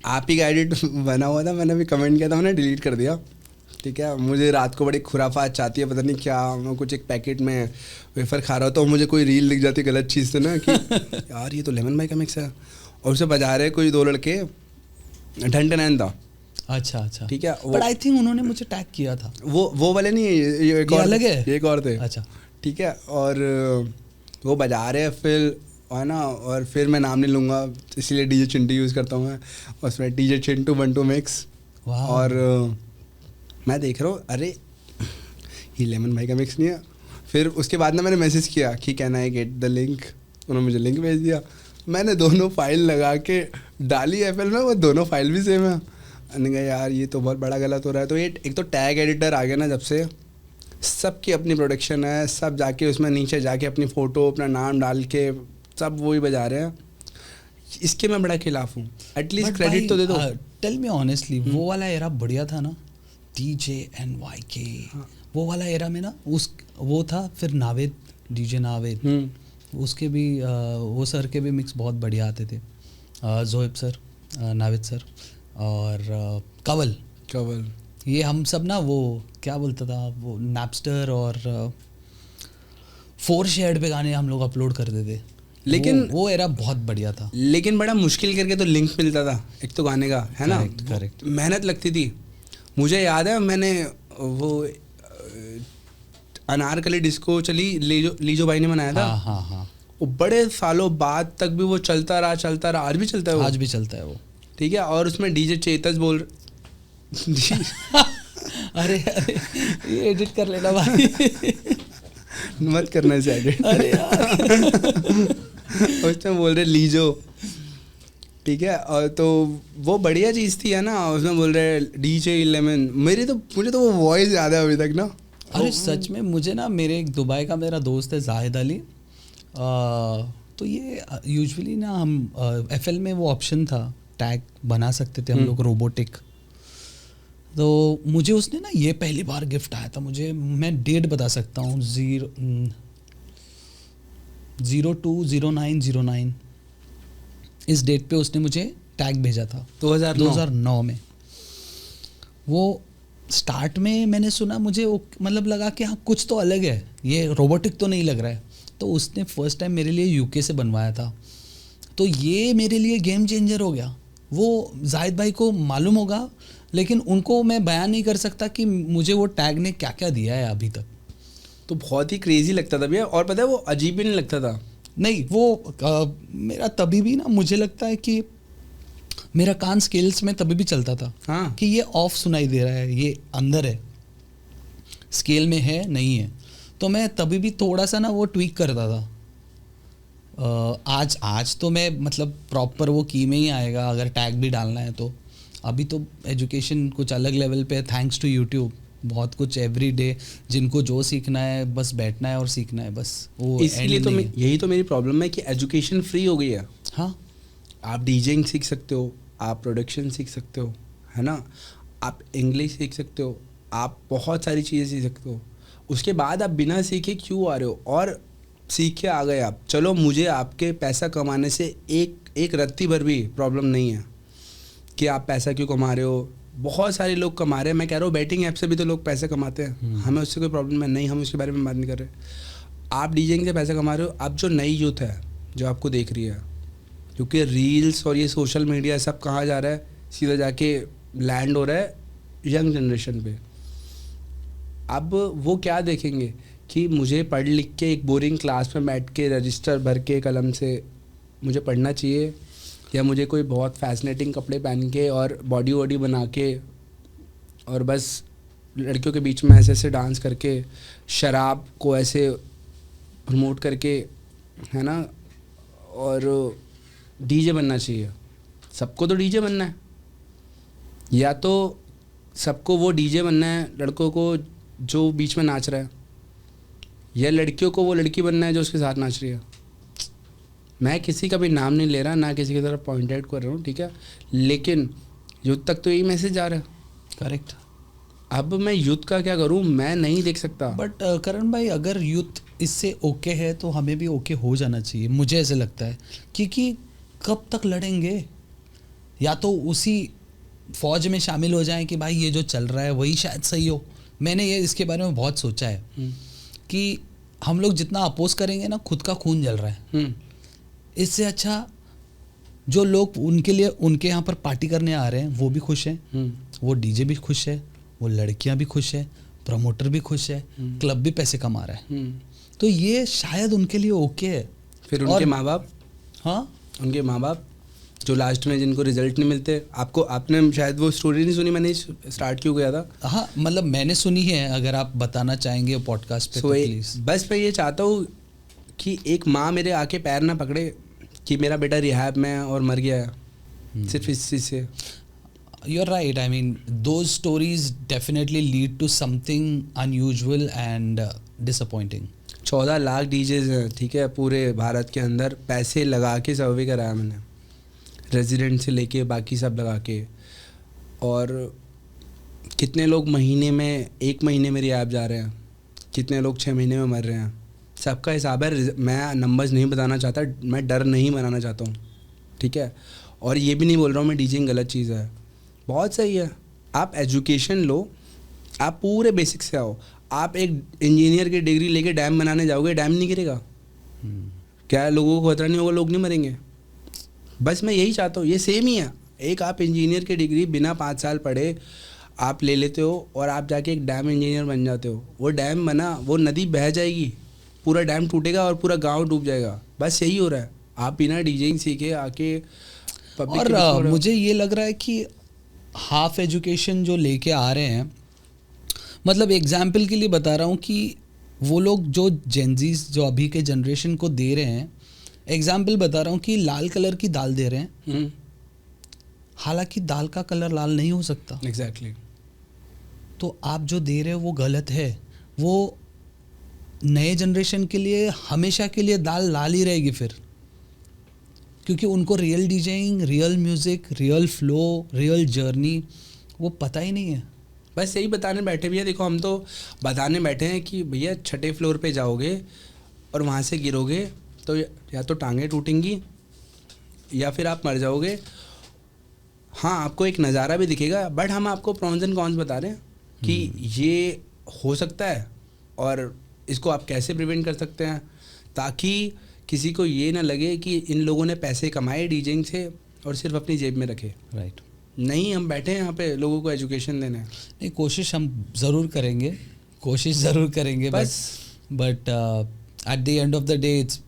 आप ही का एडिट बना हुआ था, मैंने भी कमेंट किया था, मैंने डिलीट कर दिया, ठीक है। मुझे रात को बड़ी खुराफात चाहती है, पता नहीं क्या, मैं कुछ एक पैकेट में वेफर खा रहा होता हूँ, मुझे कोई रील दिख जाती है गलत चीज़ से ना कि यार ये तो लेमन भाई का मिक्स है, और उसे बजा रहे कोई 2 लड़के, ढंढन था। अच्छा ठीक है, बट आई थिंक उन्होंने मुझे टैग किया था। वो वाले नहीं, ये एक और अलग है, ये एक और थे। अच्छा ठीक है, और वो बजा रहे हैं फिर, है ना, और फिर मैं नाम नहीं लूँगा इसलिए डीजे चिंटू यूज़ करता हूँ मैं, और उसमें डीजे चिंटू बंटू मिक्स। और मैं देख रहा हूँ अरे ये लेमन भाई का मिक्स नहीं है। फिर उसके बाद ना मैंने मैसेज किया कि can I get the link, उन्होंने मुझे लिंक भेज दिया। मैंने दोनों फाइल लगा के डाली एफएल में, वो दोनों फाइल भी सेम है। मैंने कहा यार ये तो बहुत बड़ा गलत हो रहा है। तो ये एक तो टैग एडिटर आ गया ना, जब से सबकी अपनी प्रोडक्शन है, सब जाके उसमें नीचे जाके अपनी फ़ोटो अपना नाम डाल के सब वही बजा रहे हैं। इसके मैं बड़ा खिलाफ हूँ, एटलीस्ट क्रेडिट तो दे दो। टेल मी ऑनेस्टली, वो वाला एरा बढ़िया था ना, DJNYK, वो वाला एरा में ना वो था। फिर नावेद, DJ नावेद, उसके भी वो सर के भी मिक्स बहुत बढ़िया आते थे। जोएब सर, नावेद सर और कंवल, ये हम सब ना, वो क्या बोलता था वो, नैपस्टर और 4Shared पे गाने हम लोग अपलोड करते थे। लेकिन वो एरा बहुत बढ़िया था, लेकिन बड़ा मुश्किल करके तो लिंक मिलता था एक तो गाने का, है ना। करेक्ट, मेहनत लगती थी। मुझे याद है मैंने वो अनारकली डिस्को चली, लीजो भाई ने बनाया था। हाँ। वो बड़े सालों बाद तक भी वो चलता रहा, आज भी चलता है वो। आज भी चलता है वो, ठीक है। और उसमें डीजे चेतस बोल अरे ये एडिट कर लेना भाई। मत करना इसे एडिट। अरे यार उसमें बोल रहे लीजो, ठीक है। और तो वो बढ़िया चीज़ थी, है ना। उसमें बोल रहे DJ इलेवन। मुझे तो वो वॉइस याद है अभी तक ना। अरे सच में मुझे ना, मेरे एक दुबई का मेरा दोस्त है जाहिद अली, तो ये यूजुअली ना हम FL में वो ऑप्शन था, टैग बना सकते थे हम लोग रोबोटिक। तो मुझे उसने ना ये पहली बार गिफ्ट आया था मुझे, मैं डेट बता सकता हूँ, 02/09/09 इस डेट पे उसने मुझे टैग भेजा था 2009 में। वो स्टार्ट में मैंने सुना, मुझे वो मतलब लगा कि हाँ कुछ तो अलग है, ये रोबोटिक तो नहीं लग रहा है। तो उसने फर्स्ट टाइम मेरे लिए UK से बनवाया था, तो ये मेरे लिए गेम चेंजर हो गया। वो जाहिद भाई को मालूम होगा, लेकिन उनको मैं बयान नहीं कर सकता कि मुझे वो टैग ने क्या क्या दिया है अभी तक। तो बहुत ही क्रेजी लगता था भैया, और पता है वो अजीब भी नहीं लगता था। नहीं वो मेरा तभी भी ना, मुझे लगता है कि मेरा कान स्केल्स में तभी भी चलता था। हाँ। कि ये ऑफ सुनाई दे रहा है, ये अंदर है, स्केल में है नहीं है। तो मैं तभी भी थोड़ा सा ना वो ट्वीक करता था। आज तो मैं मतलब प्रॉपर वो की में ही आएगा अगर टैग भी डालना है तो। अभी तो एजुकेशन कुछ अलग लेवल पे है, थैंक्स टू यूट्यूब। बहुत कुछ एवरी डे, जिनको जो सीखना है बस बैठना है और सीखना है बस। वो इसलिए तो यही तो मेरी प्रॉब्लम है कि एजुकेशन फ्री हो गई है। हाँ, आप डीजेइंग सीख सकते हो, आप प्रोडक्शन सीख सकते हो, है ना। आप इंग्लिश सीख सकते हो, आप बहुत सारी चीज़ें सीख सकते हो। उसके बाद आप बिना सीखे क्यों आ रहे हो? और सीख के आ गए आप, चलो मुझे आपके पैसा कमाने से एक रत्ती भर भी प्रॉब्लम नहीं है कि आप पैसा क्यों कमा रहे हो। बहुत सारे लोग कमा रहे हैं। मैं कह रहा हूँ बैटिंग ऐप से भी तो लोग पैसे कमाते हैं, हमें उससे कोई प्रॉब्लम है नहीं, हम उसके बारे में बात नहीं कर रहे। आप डीजेइंग से पैसा कमा रहे हो। अब जो नई यूथ है जो आपको देख रही है, क्योंकि रील्स और ये सोशल मीडिया सब कहाँ जा रहा है, सीधा जाके लैंड हो रहा है यंग जनरेशन पे। अब वो क्या देखेंगे कि मुझे पढ़ लिख के एक बोरिंग क्लास में बैठ के रजिस्टर भर के कलम से मुझे पढ़ना चाहिए, या मुझे कोई बहुत फैसिनेटिंग कपड़े पहन के और बॉडी वॉडी बना के और बस लड़कियों के बीच में ऐसे ऐसे डांस करके शराब को ऐसे प्रमोट करके, है ना, और डीजे बनना चाहिए। सबको तो डीजे बनना है, या तो सबको वो डीजे बनना है लड़कों को जो बीच में नाच रहा है, या लड़कियों को वो लड़की बनना है जो उसके साथ नाच रही है। मैं किसी का भी नाम नहीं ले रहा, ना किसी की तरफ पॉइंट आउट कर रहा हूँ, ठीक है, लेकिन यूथ तक तो यही मैसेज जा रहा है। करेक्ट। अब मैं यूथ का क्या करूँ, मैं नहीं देख सकता। बट करण भाई, अगर यूथ इससे ओके है तो हमें भी ओके हो जाना चाहिए, मुझे ऐसे लगता है। क्योंकि कब तक लड़ेंगे? या तो उसी फौज में शामिल हो जाएं कि भाई ये जो चल रहा है वही शायद सही हो। मैंने ये इसके बारे में बहुत सोचा है कि हम लोग जितना अपोज करेंगे ना, खुद का खून जल रहा है। इससे अच्छा जो लोग उनके लिए उनके यहाँ पर पार्टी करने आ रहे हैं वो भी खुश हैं, वो डीजे भी खुश है, वो लड़कियाँ भी खुश है, प्रमोटर भी खुश है, क्लब भी पैसे कमा रहा है। तो ये शायद उनके लिए ओके है। फिर उनके माँ बाप, हाँ, उनके माँ बाप जो लास्ट में जिनको रिजल्ट नहीं मिलते, आपने शायद वो स्टोरी नहीं सुनी, मैंने स्टार्ट क्यों गया था। हाँ, मतलब मैंने सुनी है, अगर आप बताना चाहेंगे पॉडकास्ट पे तो प्लीज। बस मैं ये चाहता हूँ कि एक माँ मेरे आके पैर ना पकड़े कि मेरा बेटा रिहैब में है और मर गया है सिर्फ इस चीज़ से। You're right. I mean, those stories definitely lead to something unusual and disappointing. 14 lakh डीजेज हैं, ठीक है, पूरे भारत के अंदर पैसे लगा के सर्वे कराया मैंने, रेजिडेंट से लेके बाकी सब लगा के। और कितने लोग महीने में 1 महीने में रिहैब जा रहे हैं, कितने लोग 6 महीने में मर रहे हैं, सबका हिसाब है। मैं नंबर्स नहीं बताना चाहता, मैं डर नहीं बनाना चाहता हूँ, ठीक है। और ये भी नहीं बोल रहा हूँ मैं डीजिंग गलत चीज़ है, बहुत सही है। आप एजुकेशन लो, आप पूरे बेसिक से आओ। आप एक इंजीनियर की डिग्री लेके डैम बनाने जाओगे, डैम नहीं गिरेगा? क्या लोगों को खतरा नहीं होगा, लोग नहीं मरेंगे? बस मैं यही चाहता हूँ, ये सेम ही है। एक आप इंजीनियर की डिग्री बिना 5 साल पढ़े आप ले लेते हो और आप जाके एक डैम इंजीनियर बन जाते हो। वो डैम बना, वो नदी बह जाएगी, पूरा डैम टूटेगा और पूरा गांव डूब जाएगा। बस यही हो रहा है। आप बिना डीजेइंग सीखे आके पब्लिक। और मुझे ये लग रहा है कि हाफ एजुकेशन जो लेके आ रहे हैं, मतलब एग्जाम्पल के लिए बता रहा हूँ कि वो लोग जो जेंजीज जो अभी के जनरेशन को दे रहे हैं, एग्जाम्पल बता रहा हूँ कि लाल कलर की दाल दे रहे हैं, हालांकि दाल का कलर लाल नहीं हो सकता। एग्जैक्टली। तो आप जो दे रहे हो वो गलत है। वो नए जनरेशन के लिए हमेशा के लिए दाल लाल ही रहेगी फिर, क्योंकि उनको real DJing, real music, real flow, real journey वो पता ही नहीं है। बस यही बताने बैठे भैया, देखो हम तो बताने बैठे हैं कि भैया 6ठे फ्लोर पे जाओगे और वहाँ से गिरोगे तो या तो टांगें टूटेंगी या फिर आप मर जाओगे। हाँ, आपको एक नज़ारा भी दिखेगा, बट हम आपको प्रॉन्स एंड कॉन्स बता रहे हैं कि ये हो सकता है और इसको आप कैसे प्रिवेंट कर सकते हैं, ताकि किसी को ये ना लगे कि इन लोगों ने पैसे कमाए डीजेइंग से और सिर्फ अपनी जेब में रखे। राइट। नहीं, हम बैठे हैं यहाँ पे लोगों को एजुकेशन देने। नहीं, कोशिश हम ज़रूर करेंगे, कोशिश ज़रूर करेंगे, बस but at the end of the day it's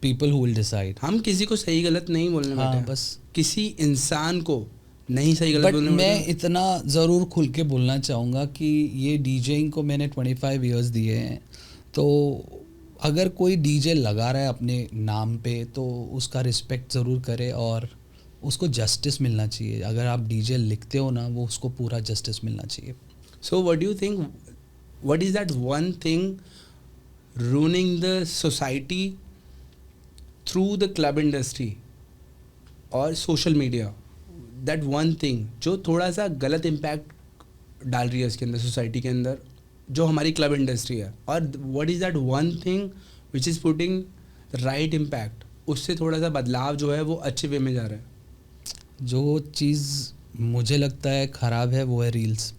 people who will decide. हम किसी को सही गलत नहीं बोलने बैठे हैं, बस किसी इंसान को नहीं सही गलत बट बोलने मैं बैठे हैं। इतना ज़रूर खुल के बोलना चाहूँगा कि ये डीजेइंग को मैंने 25 इयर्स दिए हैं, तो अगर कोई डीजे लगा रहा है अपने नाम पे तो उसका रिस्पेक्ट ज़रूर करे और उसको जस्टिस मिलना चाहिए। अगर आप डीजे लिखते हो ना, वो उसको पूरा जस्टिस मिलना चाहिए। So what do you think, what is that one thing running the society through the club industry और social media? That one thing जो थोड़ा सा गलत इम्पैक्ट डाल रही है उसके अंदर, सोसाइटी के अंदर, जो हमारी क्लब इंडस्ट्री है। और what is that one thing which is putting right impact, उससे थोड़ा सा बदलाव जो है वो अच्छे वे में जा रहा है। जो चीज़ मुझे लगता है ख़राब है वो है रील्स,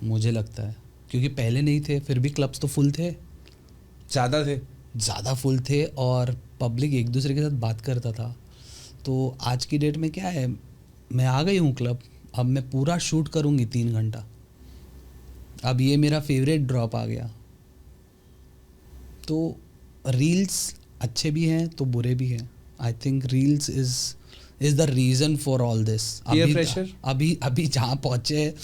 मुझे लगता है, क्योंकि पहले नहीं थे, फिर भी क्लब्स तो फुल थे, ज़्यादा फुल थे और पब्लिक एक दूसरे के साथ बात करता था। तो आज की डेट में क्या है, मैं आ गई हूँ क्लब, अब मैं पूरा शूट करूँगी 3 घंटा। अब ये मेरा फेवरेट ड्रॉप आ गया। तो रील्स अच्छे भी हैं तो बुरे भी हैं। I think reels is the reason for all this. अभी जहाँ पहुँचे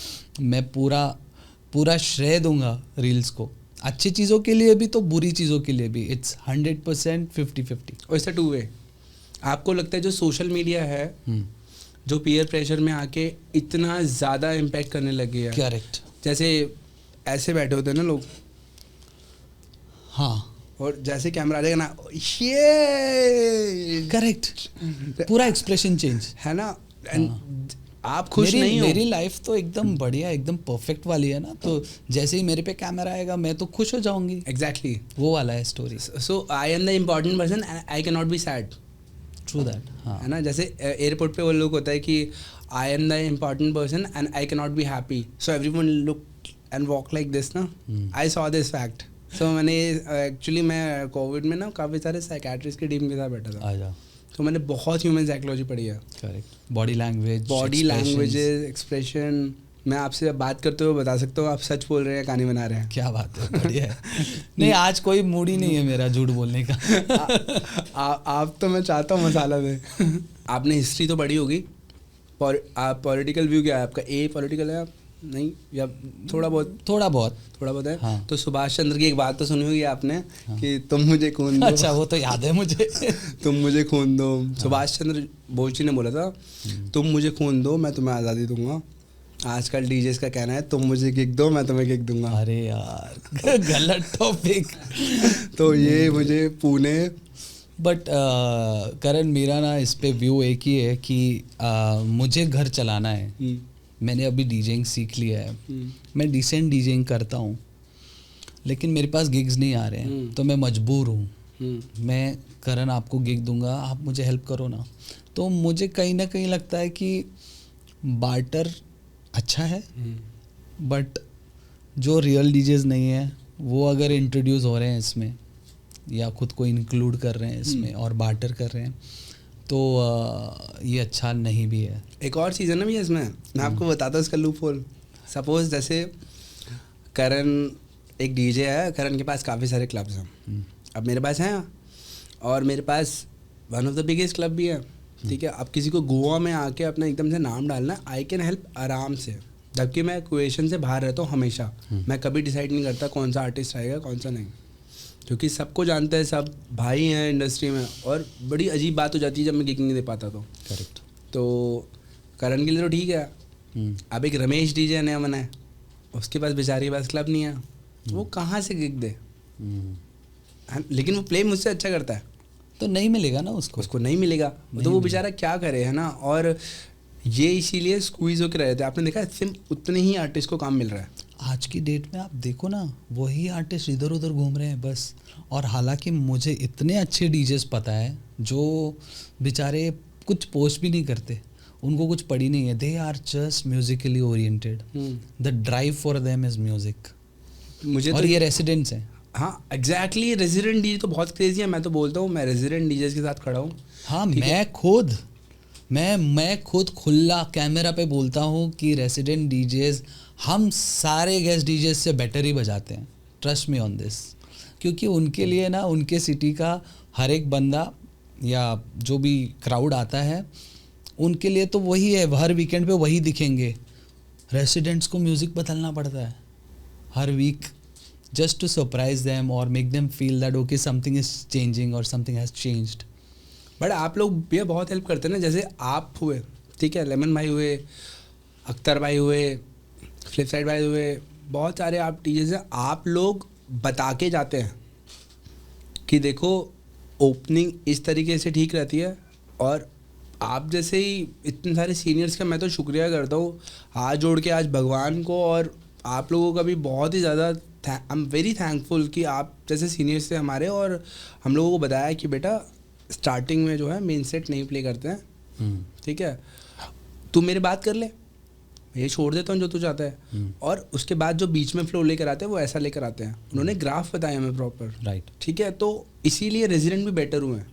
मैं पूरा श्रेय दूंगा रील्स को, अच्छी चीज़ों के लिए भी तो बुरी चीज़ों के लिए भी। इट्स 100% 50-50। वैसे 2 वे। आपको लगता है जो सोशल मीडिया है, जो पीयर प्रेशर में आके इतना ज़्यादा इम्पैक्ट करने लगी है, करेक्ट, जैसे ऐसे बैठे होते हैं ना लोग, हाँ, और जैसे कैमरा आ जाएगा ना, ये करेक्ट, पूरा एक्सप्रेशन चेंज है ना। आप खुश नहीं हो। मेरी लाइफ तो एकदम बढ़िया, एकदम परफेक्ट वाली है ना, तो जैसे ही मेरे पे कैमरा आएगा मैं तो खुश हो जाऊंगी। एग्जैक्टली, वो वाला है story. So I am the important person and I can not be sad. True that. हाँ, है ना, जैसे एयरपोर्ट पे वो लोग होता है कि I am the important person and I can not be happy, so everyone look and walk like this ना। I saw this fact. So मैंने एक्चुअली मैं कोविड में ना काफ़ी सारे साइकेट्रिस्ट की टीम के साथ बैठा था। आजा। तो मैंने बहुत ह्यूमन साइकोलॉजी पढ़ी है। Correct, body language, expression. मैं आपसे बात करते हुए बता सकता हूँ आप सच बोल रहे हैं, कहानी बना रहे हैं। क्या बात है, बढ़िया है। नहीं, आज कोई मूड ही नहीं है मेरा झूठ बोलने का। आप तो मैं चाहता हूँ मसाला दे। आपने हिस्ट्री तो पढ़ी होगी, आप पॉलिटिकल व्यू क्या है आपका? ए पॉलिटिकल है आप नहीं, या थोड़ा बहुत थोड़ा बहुत है। हाँ। तो सुभाष चंद्र की एक बात तो सुनी होगी आपने कि तुम मुझे खून दो। अच्छा, वो तो याद है मुझे। तुम मुझे खून दो। सुभाष चंद्र बोस जी ने बोला था तुम मुझे खून दो मैं तुम्हें आज़ादी दूंगा। आजकल डीजेस का कहना है तुम मुझे किक दो मैं तुम्हें किक दूंगा। अरे यार गलत टॉपिक। तो ये मुझे पुणे बट करण, मेरा ना इस पे व्यू एक ही है कि मुझे घर चलाना है। मैंने अभी डीजेइंग सीख लिया है, मैं डिसेंट डीजेइंग करता हूँ, लेकिन मेरे पास गिग्स नहीं आ रहे हैं, तो मैं मजबूर हूँ। मैं करण आपको गिग दूंगा, आप मुझे हेल्प करो ना। तो मुझे कहीं ना कहीं लगता है कि बार्टर अच्छा है, बट जो रियल डीजेस नहीं है वो अगर इंट्रोड्यूस हो रहे हैं इसमें या खुद को इंक्लूड कर रहे हैं इसमें और बार्टर कर रहे हैं, तो ये अच्छा नहीं भी है। एक और चीज़ है ना भैया इसमें, मैं आपको बताता हूँ इसका लूप होल। सपोज जैसे करण एक डीजे है, करण के पास काफ़ी सारे क्लब्स हैं, अब मेरे पास हैं और मेरे पास one of the biggest club भी है, ठीक है। अब किसी को गोवा में आके अपना एकदम से नाम डालना, आई कैन हेल्प आराम से, जबकि मैं क्वेश्चन से बाहर रहता हूँ हमेशा। मैं कभी डिसाइड नहीं करता कौन सा आर्टिस्ट आएगा कौन सा नहीं, क्योंकि सबको जानते हैं, सब भाई हैं इंडस्ट्री में। और बड़ी अजीब बात हो जाती है जब मैं गिग नहीं दे पाता तो। करेक्ट। तो करण के लिए तो ठीक है। अब एक रमेश डीजे नया बना है, उसके पास बेचारे के पास क्लब नहीं है, वो कहाँ से गिग दे? लेकिन वो प्ले मुझसे अच्छा करता है, तो नहीं मिलेगा ना उसको नहीं मिलेगा, तो वो बेचारा क्या करे, है ना। और ये इसीलिए स्क्वीज होकर रहे थे। आपने देखा सिर्फ उतने ही आर्टिस्ट को काम मिल रहा है आज की डेट में। आप देखो ना, वही आर्टिस्ट इधर उधर घूम रहे हैं बस। और हालांकि मुझे इतने अच्छे डीजेस पता है जो बेचारे कुछ पोस्ट भी नहीं करते, उनको कुछ पड़ी नहीं है, they are just musically oriented, the drive for them is music. मुझे और तो ये रेसिडेंट्स हैं। हाँ एग्जैक्टली, रेजिडेंट डीजे तो बहुत क्रेजी है। मैं तो बोलता हूँ मैं रेजिडेंट डीजे के साथ खड़ा हूँ। हाँ, मैं खुद खुला कैमरा पे बोलता हूँ कि रेसिडेंट डीजेस हम सारे गेस्ट डीजेस से बेटर ही बजाते हैं, ट्रस्ट मी ऑन दिस। क्योंकि उनके लिए ना, उनके सिटी का हर एक बंदा या जो भी क्राउड आता है उनके लिए तो वही है, हर वीकेंड पे वही दिखेंगे। रेसिडेंट्स को म्यूज़िक बदलना पड़ता है हर week, just to surprise them or make them feel that okay something is changing or something has changed। But आप लोग भी बहुत हेल्प करते हैं ना, जैसे आप हुए, ठीक है, लेमन भाई हुए, अख्तर भाई हुए, फ्लिप साइड भाई हुए, बहुत सारे आप डीजेस हैं। आप लोग बता के जाते हैं कि देखो ओपनिंग इस तरीके से ठीक रहती है। और आप जैसे ही इतने सारे सीनियर्स का मैं तो शुक्रिया करता हूँ हाथ जोड़ के आज भगवान को, और आप लोगों का भी बहुत ही ज़्यादा आई एम वेरी थैंकफुल कि आप जैसे सीनियर्स थे हमारे, और हम लोगों को बताया कि बेटा स्टार्टिंग में जो है मेन सेट नहीं प्ले करते हैं, ठीक है, तू मेरी बात कर ले, मैं ये छोड़ देता हूँ जो तू चाहता है। और उसके बाद जो बीच में फ्लो लेकर आते हैं वो ऐसा लेकर आते हैं। उन्होंने ग्राफ बताया हमें प्रॉपर, राइट, ठीक है। तो इसीलिए रेजिडेंट भी बेटर हुए हैं,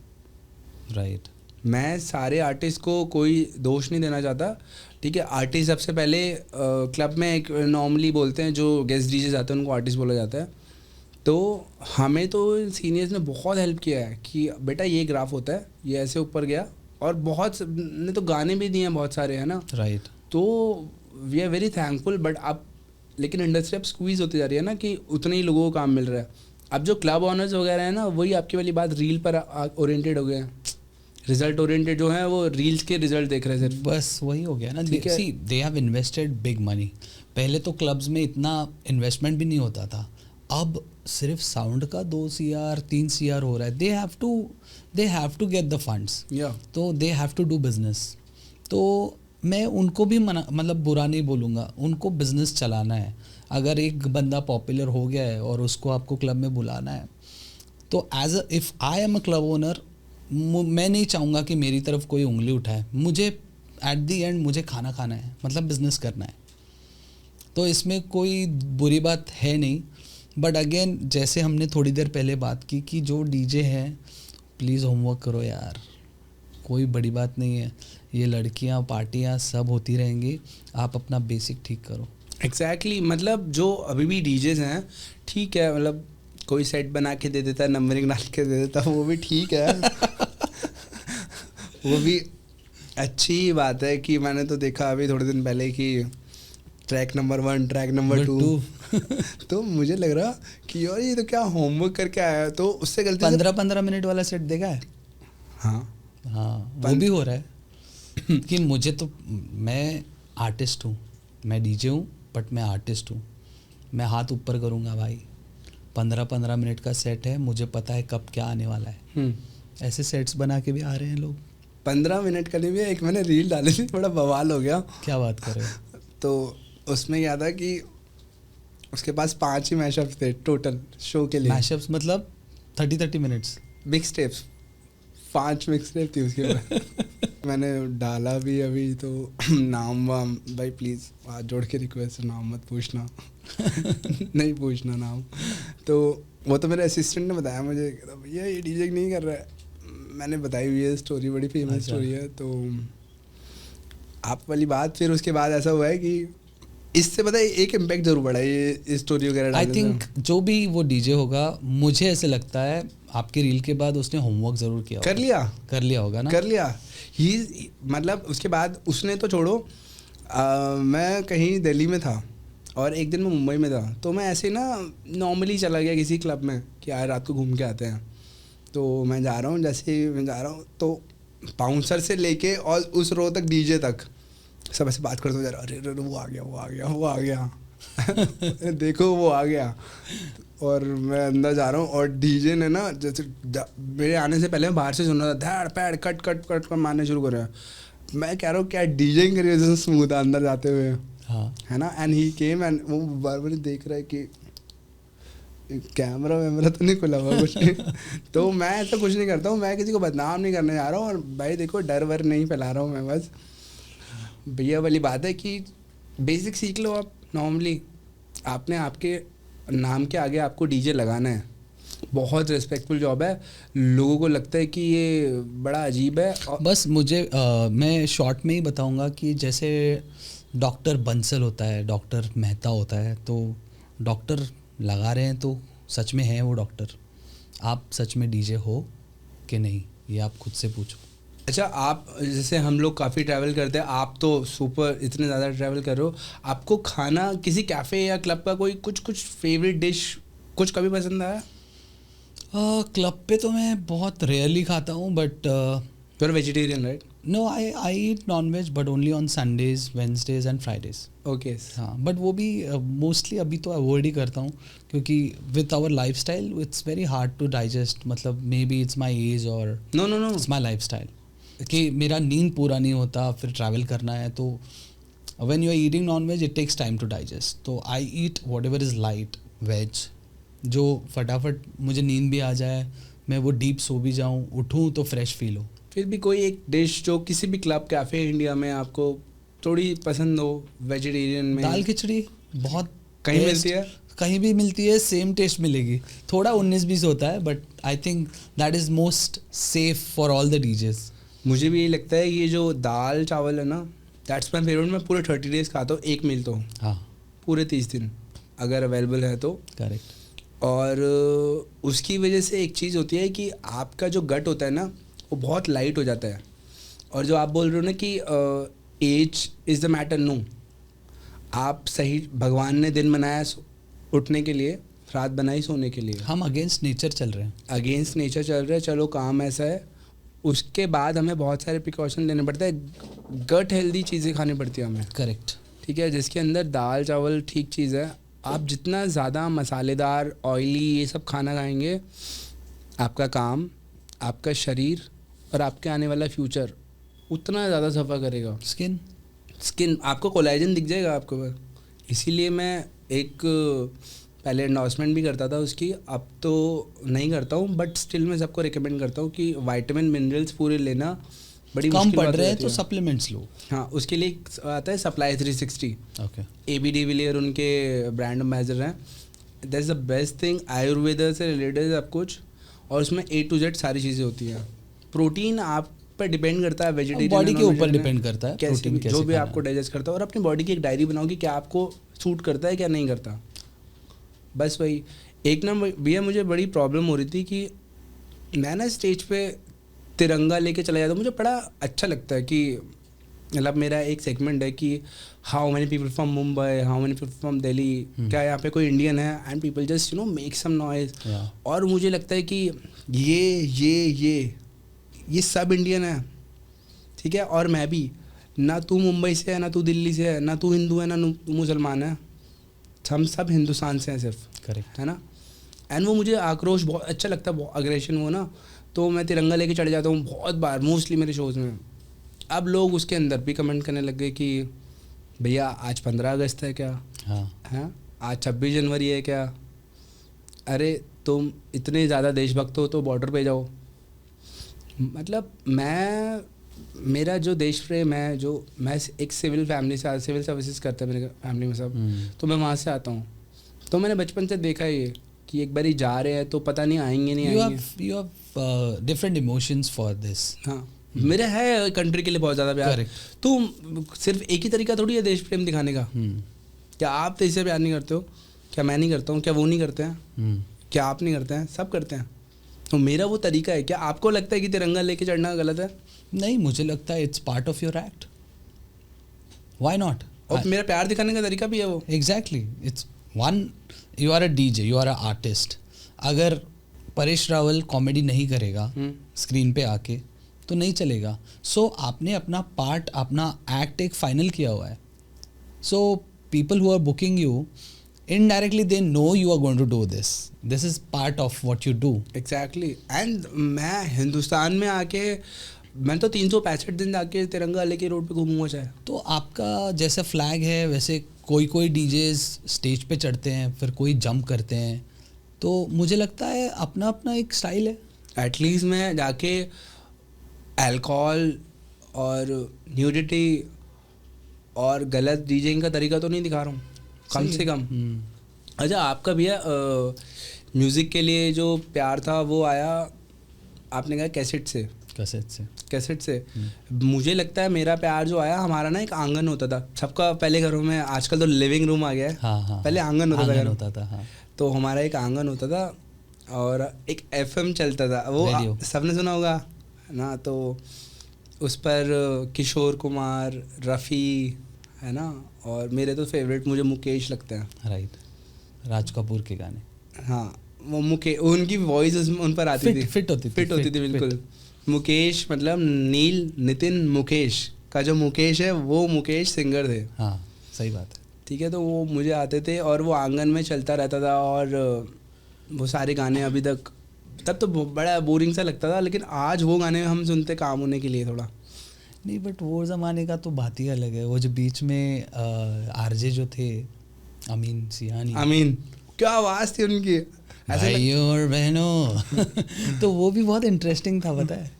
राइट। मैं सारे आर्टिस्ट को कोई दोष नहीं देना चाहता, ठीक है। आर्टिस्ट सबसे पहले क्लब में एक नॉर्मली बोलते हैं, जो गेस्ट डीजे जाते हैं उनको आर्टिस्ट बोला जाता है। तो हमें तो सीनियर्स ने बहुत हेल्प किया है कि बेटा ये ग्राफ होता है, ये ऐसे ऊपर गया, और बहुत ने तो गाने भी दिए हैं बहुत सारे, है ना, राइट। तो we are very thankful. But अब लेकिन इंडस्ट्री अब स्क्वीज होती जा रही है ना, कि उतने ही लोगों को काम मिल रहा है। अब जो क्लब ऑनर्स वगैरह है ना, वही आपकी वाली बात रील पर ओरिएंटेड हो गए हैं, रिजल्ट ओरिएंटेड जो है वो रील्स के रिजल्ट देख रहे हैं सिर्फ, बस वही हो गया ना। See they have invested big money. पहले तो क्लब्स में इतना इन्वेस्टमेंट भी नहीं होता था, अब सिर्फ साउंड का 2 CR 3 CR हो रहा है। They have to get the funds, तो they have to do business. तो मैं उनको भी मतलब बुरा नहीं बोलूँगा, उनको बिजनेस चलाना है। अगर एक बंदा पॉपुलर हो गया है और उसको आपको क्लब में बुलाना है, तो as a if I am a club owner, मैं नहीं चाहूँगा कि मेरी तरफ कोई उंगली उठाए। मुझे एट दी एंड मुझे खाना खाना है, मतलब बिजनेस करना है, तो इसमें कोई बुरी बात है नहीं। बट अगेन जैसे हमने थोड़ी देर पहले बात की कि जो डीजे हैं प्लीज़ होमवर्क करो यार, कोई बड़ी बात नहीं है, ये लड़कियां पार्टियां सब होती रहेंगी, आप अपना बेसिक ठीक करो। एग्जैक्टली मतलब जो अभी भी डीजेस हैं, ठीक है, मतलब कोई सेट बना के दे देता है, नंबरिंग डाल के दे देता है, वो भी ठीक है वो भी अच्छी बात है। कि मैंने तो देखा अभी थोड़े दिन पहले कि ट्रैक नंबर 1, ट्रैक नंबर 2 तो मुझे लग रहा कि यार ये तो क्या होमवर्क करके आया है, तो उससे गलती से 15-15 मिनट वाला सेट देखा है? हाँ वो भी हो रहा है कि मुझे तो, मैं आर्टिस्ट हूँ, मैं डीजे हूँ बट मैं आर्टिस्ट हूँ, मैं हाथ ऊपर करूँगा भाई। 15-15 मिनट का सेट है, मुझे पता है कब क्या आने वाला है। ऐसे सेट्स बना के भी आ रहे हैं लोग। 15 मिनट का नहीं भी, एक मैंने रील डाली थी, बड़ा बवाल हो गया। क्या बात कर रहे हो? तो उसमें क्या था कि उसके पास 5 ही मैशअप्स थे टोटल शो के लिए। मैशअप्स मतलब 30-30 minutes mix tapes, 5 mix tape थी उसके बाद। मैंने डाला भी अभी तो नाम वाम भाई प्लीज़ हाथ जोड़ के रिक्वेस्ट, नाम मत पूछना नहीं पूछना नाम। तो वो तो मेरे असिस्टेंट ने बताया मुझे, भैया ये डीजे नहीं कर रहा है। मैंने बताई हुई है स्टोरी, बड़ी फेमस स्टोरी है। तो आप वाली बात, फिर उसके बाद ऐसा हुआ है कि इससे पता है एक इम्पैक्ट जरूर पड़ा है ये स्टोरी वगैरह। आई थिंक जो भी वो डीजे होगा, मुझे ऐसे लगता है आपके रील के बाद उसने होमवर्क जरूर किया कर लिया होगा ना। कर लिया ही, मतलब उसके बाद उसने तो छोड़ो, मैं कहीं दिल्ली में था और एक दिन मैं मुंबई में था। तो मैं ऐसे ना नॉर्मली चला गया किसी क्लब में कि यार रात को घूम के आते हैं। तो मैं जा रहा हूँ, जैसे ही मैं जा रहा हूँ तो बाउंसर से लेके और उस रो तक डीजे तक सब ऐसे बात करते हो जा रहा, अरे वो आ गया देखो वो आ गया। और मैं अंदर जा रहा हूँ और डीजे ने ना जैसे मेरे आने से पहले मैं बाहर से सुन रहा था, धैड़ पैड़ कट कट कट कर मारने शुरू कर रहे हैं। मैं कह रहा हूँ क्या डीजेइंग करी वजह से स्मूथ अंदर जाते हुए, हाँ है ना। एंड ही केम एंड वो बार बार देख रहा है कि कैमरा वैमरा तो नहीं खुला हुआ कुछ नहीं। तो मैं ऐसा कुछ नहीं करता हूँ, मैं किसी को बदनाम नहीं करने जा रहा हूँ। और भाई देखो डर वर नहीं फैला रहा हूँ मैं, बस भैया वाली बात है कि बेसिक सीख लो आप। नॉर्मली आपने आपके नाम के आगे आपको डीजे लगाना है, बहुत रिस्पेक्टफुल जॉब है। लोगों को लगता है कि ये बड़ा अजीब है। बस मुझे मैं शॉर्ट में ही बताऊंगा कि जैसे डॉक्टर बंसल होता है, डॉक्टर मेहता होता है, तो डॉक्टर लगा रहे हैं तो सच में है वो डॉक्टर। आप सच में डीजे हो कि नहीं, ये आप खुद से पूछो। अच्छा, आप जैसे हम लोग काफ़ी ट्रैवल करते हैं, आप तो सुपर इतने ज़्यादा ट्रैवल कर रहे हो, आपको खाना किसी कैफ़े या क्लब का कोई कुछ फेवरेट डिश कुछ कभी पसंद आया? क्लब पे तो मैं बहुत रेयरली खाता हूँ, but you are vegetarian right? No, I eat non veg but only on Sundays, Wednesdays and Fridays. Okay. हाँ, बट वो भी मोस्टली अभी तो अवॉइड ही करता हूँ, क्योंकि with our lifestyle it's very hard to digest. मतलब maybe it's my age और no it's my lifestyle कि मेरा नींद पूरा नहीं होता, फिर ट्रैवल करना है, तो when you are eating non veg it takes time to digest. तो I eat whatever is light veg, जो फटाफट मुझे नींद भी आ जाए, मैं वो डीप सो भी जाऊँ, उठूँ तो फ्रेश फील हो। फिर भी कोई एक डिश जो किसी भी क्लब कैफ़े इंडिया में आपको थोड़ी पसंद हो वेजिटेरियन में? दाल खिचड़ी बहुत कहीं मिलती है? कहीं भी मिलती है, सेम टेस्ट मिलेगी। थोड़ा 19-20 होता है, but I think that is most safe for all the DJs. मुझे भी यही लगता है, ये जो दाल चावल है ना, दैट्स माई फेवरेट। मैं पूरे 30 डेज खाता हूँ, एक मील तो हाँ, पूरे 30 दिन अगर अवेलेबल है तो। करेक्ट। और उसकी वजह से एक चीज़ होती है कि आपका जो गट होता है ना वो बहुत लाइट हो जाता है। और जो आप बोल रहे हो ना कि age is the matter, no, आप सही, भगवान ने दिन बनाया उठने के लिए, रात बनाई सोने के लिए। हम अगेंस्ट नेचर चल रहे हैं, अगेंस्ट नेचर चल रहे हैं, चलो काम ऐसा है। उसके बाद हमें बहुत सारे प्रिकॉशन लेने पड़ते हैं, गट हेल्दी चीज़ें खानी पड़ती है हमें। करेक्ट। ठीक है, जिसके अंदर दाल चावल ठीक चीज़ है। आप जितना ज़्यादा मसालेदार ऑयली ये सब खाना खाएंगे, आपका काम, आपका शरीर और आपके आने वाला फ्यूचर उतना ज़्यादा सफ़र करेगा। स्किन आपको कोलेजन दिख जाएगा आपको पर। इसीलिए मैं एक पहले एंडोर्समेंट भी करता था उसकी, अब तो नहीं करता हूँ, बट स्टिल मैं सबको रिकमेंड करता हूँ कि विटामिन मिनरल्स पूरे लेना बड़ी कम पड़ रहे हैं तो सप्लीमेंट्स लो। हाँ, उसके लिए आता है सप्लाई 360। ओके। AB डिविलियर उनके ब्रांड एम्बेसडर हैं। That's the best thing, Ayurveda से रिलेटेड सब कुछ, और उसमें A to Z सारी चीज़ें होती हैं। प्रोटीन आप पर डिपेंड करता है, वेजिटेरियन बॉडी के ऊपर डिपेंड करता है, प्रोटीन कैसे जो भी आपको डाइजेस्ट करता है। और अपनी बॉडी की एक डायरी बनाओ कि क्या आपको सूट करता है क्या नहीं करता। बस वही। एक ना भैया मुझे बड़ी प्रॉब्लम हो रही थी कि मैं ना स्टेज पे तिरंगा लेके चला जाता हूँ। मुझे बड़ा अच्छा लगता है कि मतलब मेरा एक सेगमेंट है कि how many people from Mumbai, how many people from Delhi, क्या यहाँ पे कोई इंडियन है, and people just make some noise. और मुझे लगता है कि ये सब इंडियन है, ठीक है. और मैं भी, ना तू मुंबई से है, ना तू दिल्ली से है, ना तू हिंदू है, ना तू मुसलमान है, हम सब हिंदुस्तान से हैं सिर्फ. करेक्ट है ना. एंड वो मुझे आक्रोश बहुत अच्छा लगता है, बहुत अग्रेशन वो ना. तो मैं तिरंगा लेके चढ़ जाता हूँ बहुत बार, मोस्टली मेरे शोज़ में. अब लोग उसके अंदर भी कमेंट करने लग गए कि भैया आज 15 अगस्त है क्या, हाँ आज 26 जनवरी है क्या, अरे तुम इतने ज़्यादा देशभक्त हो तो बॉर्डर पे जाओ. मतलब मेरा जो देश प्रेम है, जो मैं एक सिविल फैमिली से, सिविल सर्विसेज करते हैं मेरे फैमिली में सब, तो मैं वहाँ से आता हूँ. तो मैंने बचपन से देखा ये कि एक बारी जा रहे हैं तो पता नहीं आएंगे नहीं आएंगे. You have different emotions for this. हाँ मेरा है कंट्री के लिए बहुत ज़्यादा प्यार. तो सिर्फ एक ही तरीका थोड़ी है देश प्रेम दिखाने का. क्या आप देश से प्यार नहीं करते हो? क्या मैं नहीं करता हूँ? क्या वो नहीं करते हैं? क्या आप नहीं करते हैं? सब करते हैं. तो मेरा वो तरीका है. क्या आपको लगता है कि तिरंगा लेके चढ़ना गलत है? नहीं, मुझे लगता है it's part of your act. Why not? और मेरा प्यार दिखाने का तरीका भी है वो. Exactly. It's one, you are a DJ, you are a artist. अगर परेश रावल कॉमेडी नहीं करेगा स्क्रीन पे आके तो नहीं चलेगा. सो आपने अपना पार्ट, अपना एक्ट एक फाइनल किया हुआ है. So people who are booking you, indirectly they know you are going to do this. This is part of what you do. Exactly. And मैं हिंदुस्तान में आके, मैं तो 365 दिन आके तिरंगा लेके रोड पे घूमूंगा चाहे. तो आपका जैसा फ्लैग है वैसे कोई डीजेस स्टेज पे चढ़ते हैं, फिर कोई जंप करते हैं. तो मुझे लगता है अपना अपना एक स्टाइल है. एटलीस्ट मैं जाके अल्कोहल और न्यूडिटी और गलत डीजेइंग का तरीका तो नहीं दिखा रहा हूँ, कम से कम. अच्छा आपका भैया म्यूज़िक के लिए जो प्यार था वो आया, आपने कहा कैसेट से. मुझे लगता है मेरा प्यार जो आया, हमारा ना एक आंगन होता था सबका पहले घरों में. आजकल तो लिविंग रूम आ गया है. पहले आंगन होता था. तो हमारा एक आंगन होता था और एक FM चलता था, वो सबने सुना होगा ना. तो उस पर किशोर कुमार, रफ़ी, है ना. और मेरे तो फेवरेट मुझे मुकेश लगता है. राइट. राज कपूर के गाने. हाँ वो उनकी वॉइस उन पर आती थी, फिट होती थी बिल्कुल. मुकेश मतलब नील नितिन मुकेश का जो मुकेश है वो मुकेश सिंगर थे. हाँ सही बात है. ठीक है. तो वो मुझे आते थे और वो आंगन में चलता रहता था. और वो सारे गाने अभी तक, तब तो बड़ा बोरिंग सा लगता था, लेकिन आज वो गाने हम सुनते काम होने के लिए थोड़ा. नहीं बट वो ज़माने का तो बात ही अलग है. वो जो बीच में आरजे जो थे, अमीन सियानी, क्या आवाज़ थी उनकी, भाइयों और बहनों. तो वो भी बहुत इंटरेस्टिंग था. पता है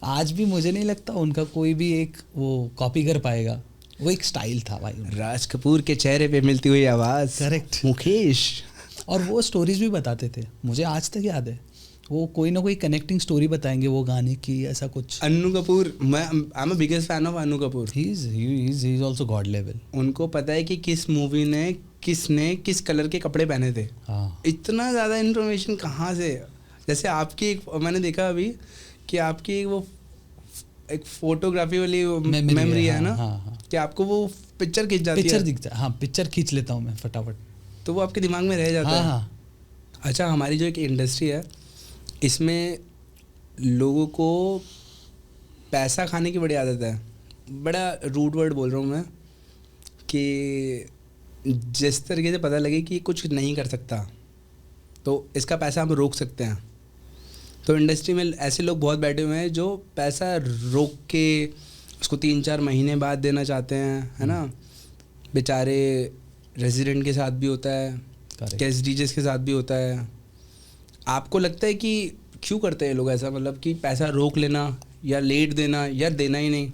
आज भी मुझे नहीं लगता उनका कोई भी एक वो कॉपी कर पाएगा. वो एक स्टाइल था भाई. राज कपूर के चेहरे पे मिलती हुई आवाज़. करेक्ट. मुकेश. और वो स्टोरीज भी बताते थे, मुझे आज तक याद है. वो कोई ना कोई कनेक्टिंग स्टोरी बताएंगे वो गाने की, ऐसा कुछ. अन्नू कपूर, मैं आई am a biggest fan of Annu Kapoor. He is also God level. उनको पता है कि किस मूवी ने किसने किस कलर के कपड़े पहने थे. हाँ. इतना ज़्यादा इन्फॉर्मेशन कहाँ से. जैसे आपकी एक, मैंने देखा अभी कि आपकी वो एक फोटोग्राफी वाली मेमोरी है ना. हाँ. कि आपको वो पिक्चर खींच जाती है. पिक्चर दिखता है. हाँ पिक्चर खींच लेता हूँ मैं फटाफट, तो वो आपके दिमाग में रह जाता है. हाँ. अच्छा हमारी जो एक इंडस्ट्री है, इसमें लोगों को पैसा खाने की बड़ी आदत है. बड़ा रूड वर्ड बोल रहा हूँ मैं, कि जिस तरीके से पता लगे कि कुछ नहीं कर सकता तो इसका पैसा हम रोक सकते हैं. तो इंडस्ट्री में ऐसे लोग बहुत बैठे हुए हैं जो पैसा रोक के उसको 3-4 महीने बाद देना चाहते हैं, है ना. बेचारे रेजिडेंट के साथ भी होता है, गेस्ट डीजेस के साथ भी होता है. आपको लगता है कि क्यों करते हैं लोग ऐसा, मतलब कि पैसा रोक लेना या लेट देना या देना ही नहीं?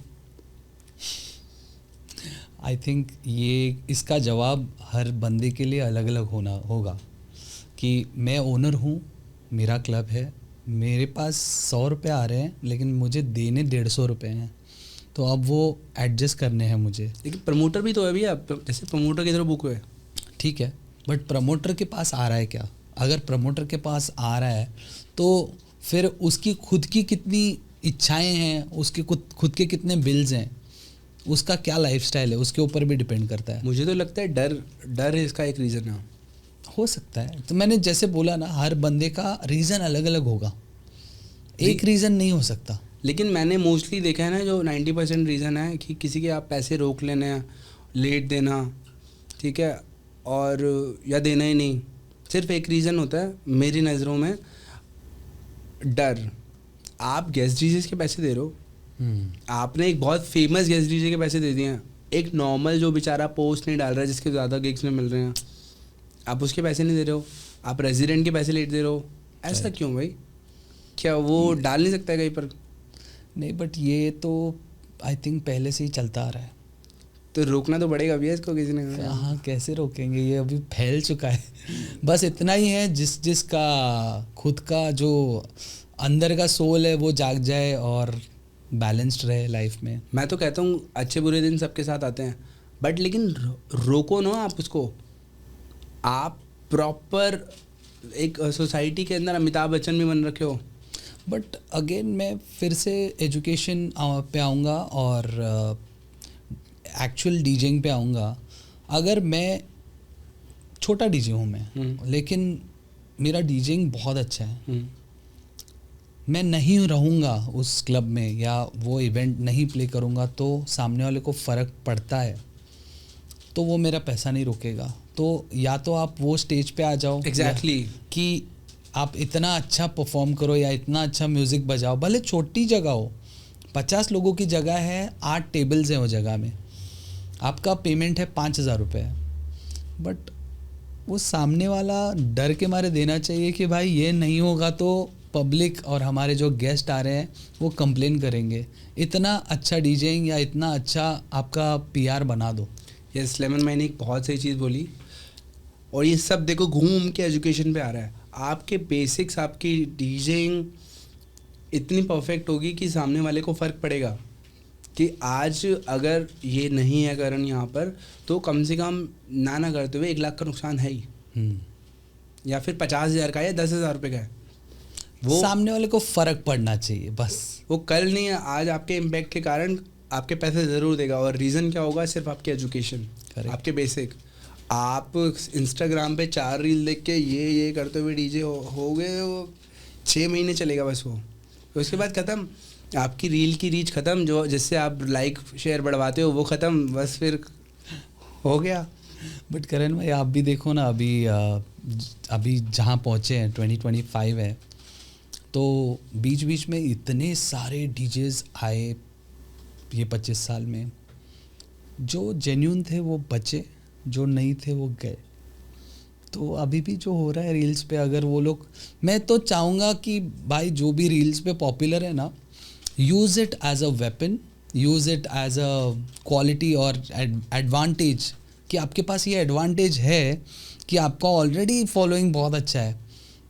आई थिंक ये इसका जवाब हर बंदे के लिए अलग अलग होगा. कि मैं ओनर हूँ, मेरा क्लब है, मेरे पास 100 रुपये आ रहे हैं लेकिन मुझे देने 150 रुपये हैं, तो अब वो एडजस्ट करने हैं मुझे. लेकिन प्रमोटर भी तो है भैया, जैसे प्रमोटर की तरह बुक हुए. ठीक है, बट प्रमोटर के पास आ रहा है क्या? अगर प्रमोटर के पास आ रहा है तो फिर उसकी खुद की कितनी इच्छाएं हैं, उसके खुद के कितने बिल्स हैं, उसका क्या लाइफस्टाइल है उसके ऊपर भी डिपेंड करता है। मुझे तो लगता है डर इसका एक रीज़न है। हो सकता है, तो मैंने जैसे बोला ना, हर बंदे का रीज़न अलग अलग होगा, एक रीज़न नहीं हो सकता। लेकिन मैंने मोस्टली देखा है ना, जो 90% रीज़न है कि किसी के आप पैसे रोक लेना, लेट देना, ठीक है, और या देना ही नहीं, सिर्फ एक रीज़न होता है मेरी नज़रों में, डर। आप गेस्ट डीजे के पैसे दे रहे हो, आपने एक बहुत फेमस गेस्ट डीजे के पैसे दे दिए हैं, एक नॉर्मल जो बेचारा पोस्ट नहीं डाल रहा है, जिसके ज़्यादा गिग्स में मिल रहे हैं, आप उसके पैसे नहीं दे रहे हो, आप रेजिडेंट के पैसे लेट दे रहे हो। ऐसा क्यों भाई? क्या वो डाल नहीं सकता है कहीं पर? नहीं, बट ये तो आई थिंक पहले से ही चलता आ रहा है। तो रोकना तो पड़ेगा भैया इसको, किसी ने कहा। हाँ, कैसे रोकेंगे, ये अभी फैल चुका है। बस इतना ही है, जिसका खुद का जो अंदर का सोल है वो जाग जाए और बैलेंस्ड रहे लाइफ में। मैं तो कहता हूँ अच्छे बुरे दिन सबके साथ आते हैं, बट लेकिन रोको ना आप उसको। आप प्रॉपर एक सोसाइटी के अंदर अमिताभ बच्चन भी बन रखे हो। बट अगेन मैं फिर से एजुकेशन पे आऊँगा और एक्चुअल डीजिंग पे आऊँगा। अगर मैं छोटा डीजे हूँ मैं, लेकिन मेरा डीजिंग बहुत अच्छा है, मैं नहीं रहूँगा उस क्लब में या वो इवेंट नहीं प्ले करूँगा तो सामने वाले को फ़र्क पड़ता है, तो वो मेरा पैसा नहीं रोकेगा। तो या तो आप वो स्टेज पे आ जाओ एग्जैक्टली कि आप इतना अच्छा परफॉर्म करो या इतना अच्छा म्यूज़िक बजाओ, भले छोटी जगह हो, 50 लोगों की जगह है, 8 टेबल्स हैं वो जगह में, आपका पेमेंट है 5,000 रुपये, बट वो सामने वाला डर के मारे देना चाहिए कि भाई ये नहीं होगा तो पब्लिक और हमारे जो गेस्ट आ रहे हैं वो कंप्लेन करेंगे। इतना अच्छा डीजेइंग या इतना अच्छा आपका पीआर बना दो। यस, लेमन मैंने एक बहुत सही चीज़ बोली, और ये सब देखो घूम के एजुकेशन पे आ रहा है। आपके बेसिक्स, आपकी डीजेइंग इतनी परफेक्ट होगी कि सामने वाले को फ़र्क पड़ेगा कि आज अगर ये नहीं है करण यहाँ पर, तो कम से कम ना करते हुए 1 लाख का नुकसान है ही, या फिर 50,000 का या 10,000 रुपये का है। वो सामने वाले को फ़र्क पड़ना चाहिए बस। वो कल नहीं है, आज आपके इम्पैक्ट के कारण आपके पैसे ज़रूर देगा। और रीज़न क्या होगा? सिर्फ आपकी एजुकेशन, आपके बेसिक। आप इंस्टाग्राम पे 4 रील देख के ये करते हुए डीजे हो गए, वो 6 महीने चलेगा बस वो, तो उसके बाद ख़त्म। आपकी रील की रीच ख़त्म, जो जिससे आप लाइक शेयर बढ़वाते हो वो ख़त्म, बस फिर हो गया। बट करण भाई आप भी देखो ना, अभी जहाँ पहुँचे हैं 2025 है, तो बीच बीच में इतने सारे डीजेस आए ये 25 साल में, जो जेन्युइन थे वो बचे, जो नहीं थे वो गए। तो अभी भी जो हो रहा है रील्स पे, अगर वो लोग, मैं तो चाहूँगा कि भाई जो भी रील्स पे पॉपुलर है ना, use it as a weapon, use it as a quality और एडवांटेज, कि आपके पास ये एडवांटेज है कि आपका ऑलरेडी फॉलोइंग बहुत अच्छा है।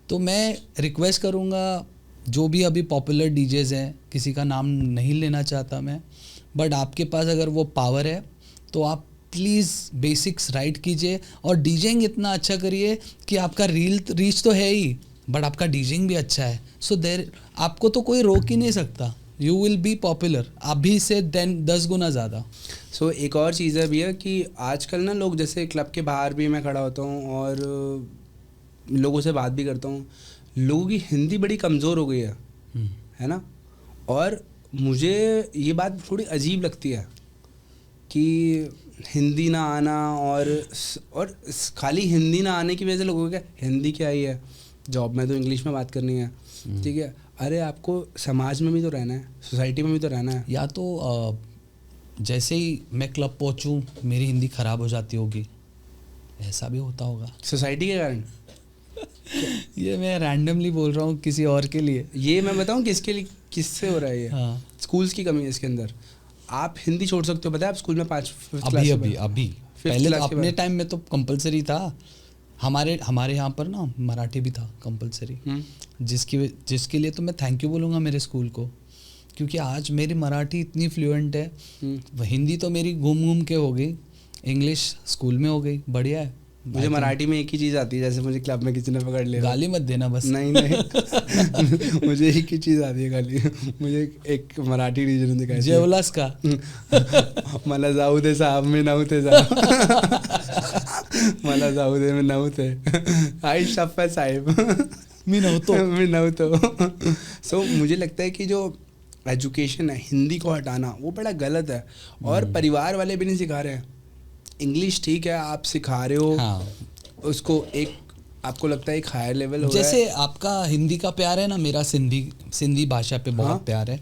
तो मैं रिक्वेस्ट करूँगा जो भी अभी पॉपुलर डीजेज हैं, किसी का नाम नहीं लेना चाहता मैं, बट आपके पास अगर वो पावर है तो आप प्लीज़ बेसिक्स राइट कीजिए और डीजेइंग इतना अच्छा करिए कि आपका रीच तो है ही, बट आपका डीजेइंग भी अच्छा है। सो देर आपको तो कोई रोक ही नहीं सकता, यू विल बी पॉपुलर अभी से 10 गुना ज़्यादा। सो एक और चीज़ है भैया कि आजकल ना लोग, जैसे क्लब के बाहर भी मैं खड़ा होता हूँ और लोगों से बात भी करता हूँ, लोगों की हिंदी बड़ी कमज़ोर हो गई है ना। और मुझे ये बात थोड़ी अजीब लगती है कि हिंदी ना आना, और खाली हिंदी ना आने की वजह से लोगों को क्या हिंदी क्या ही है, जॉब में तो इंग्लिश में बात करनी है, ठीक है। अरे आपको समाज में भी तो रहना है, सोसाइटी में भी तो रहना है। या तो जैसे ही मैं क्लब पहुंचूं मेरी हिंदी ख़राब हो जाती होगी, ऐसा भी होता होगा सोसाइटी के कारण। ये मैं रैंडमली बोल रहा हूँ किसी और के लिए, ये मैं बताऊँ किसके लिए, किससे हो रहा है ये। हाँ। स्कूल्स की कमी है इसके अंदर। आप हिंदी छोड़ सकते हो, पता है आप स्कूल में 5 अभी पहले तो अपने टाइम में तो कंपलसरी था, हमारे यहाँ पर ना मराठी भी था कंपलसरी, जिसके लिए तो मैं थैंक यू बोलूँगा मेरे स्कूल को, क्योंकि आज मेरी मराठी इतनी फ्लुएंट है। हिंदी तो मेरी घूम के हो गई, इंग्लिश स्कूल में हो गई, बढ़िया है। मुझे मराठी में एक ही चीज़ आती है, जैसे मुझे क्लब में किसी ने पकड़ लिया, गाली मत देना बस। नहीं मुझे एक ही चीज़ आती है गाली। मुझे एक मराठी रीजन दिखाई जेवलास का मला जाऊ दे साहब मी नव्हते साहब मला जाऊ दे मी नव्हते आई शप्पा साहेब मी नव्हतो। सो मुझे लगता है कि जो एजुकेशन है, हिंदी को हटाना वो बड़ा गलत है, और परिवार वाले भी नहीं सिखा रहे हैं। इंग्लिश ठीक है आप सिखा रहे हो, हाँ। उसको एक आपको लगता है एक हायर लेवल हो जैसे रहा है। आपका हिंदी का प्यार है ना, मेरा सिंधी भाषा पे बहुत हाँ? प्यार है।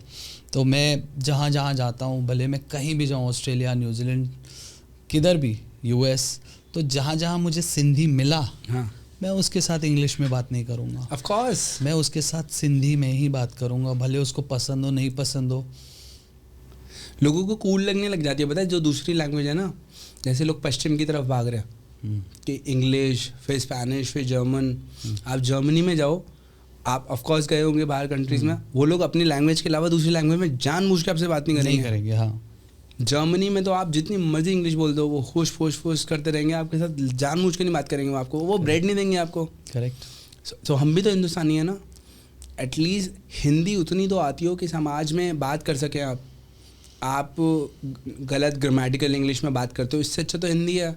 तो मैं जहाँ जहाँ जाता हूँ, भले मैं कहीं भी जाऊँ, ऑस्ट्रेलिया, न्यूजीलैंड, किधर भी, यूएस, तो जहाँ जहाँ मुझे सिंधी मिला, हाँ मैं उसके साथ इंग्लिश में बात नहीं करूँगा। ऑफ कोर्स मैं उसके साथ सिंधी में ही बात करूँगा, भले उसको पसंद हो नहीं पसंद हो। लोगों को कूल लगने लग जाती है, पता है, जो दूसरी लैंग्वेज है ना, जैसे लोग पश्चिम की तरफ भाग रहे हैं कि इंग्लिश, फिर स्पेनिश, फिर जर्मन। आप जर्मनी में जाओ, आप ऑफ कोर्स गए होंगे बाहर कंट्रीज में, वो लोग अपनी लैंग्वेज के अलावा दूसरी लैंग्वेज में जानबूझ के आपसे बात नहीं करेंगे। हाँ। जर्मनी में तो आप जितनी मर्जी इंग्लिश बोल दो, वो खुश फुश फुश करते रहेंगे आपके साथ, जानबूझ के नहीं बात करेंगे, वो आपको वो ब्रेड नहीं देंगे आपको। करेक्ट। तो हम भी तो हिंदुस्तानी है ना, एटलीस्ट हिंदी उतनी तो आती हो कि समाज में बात कर सकें आप गलत ग्रामेटिकल इंग्लिश में बात करते हो, इससे अच्छा तो हिंदी है।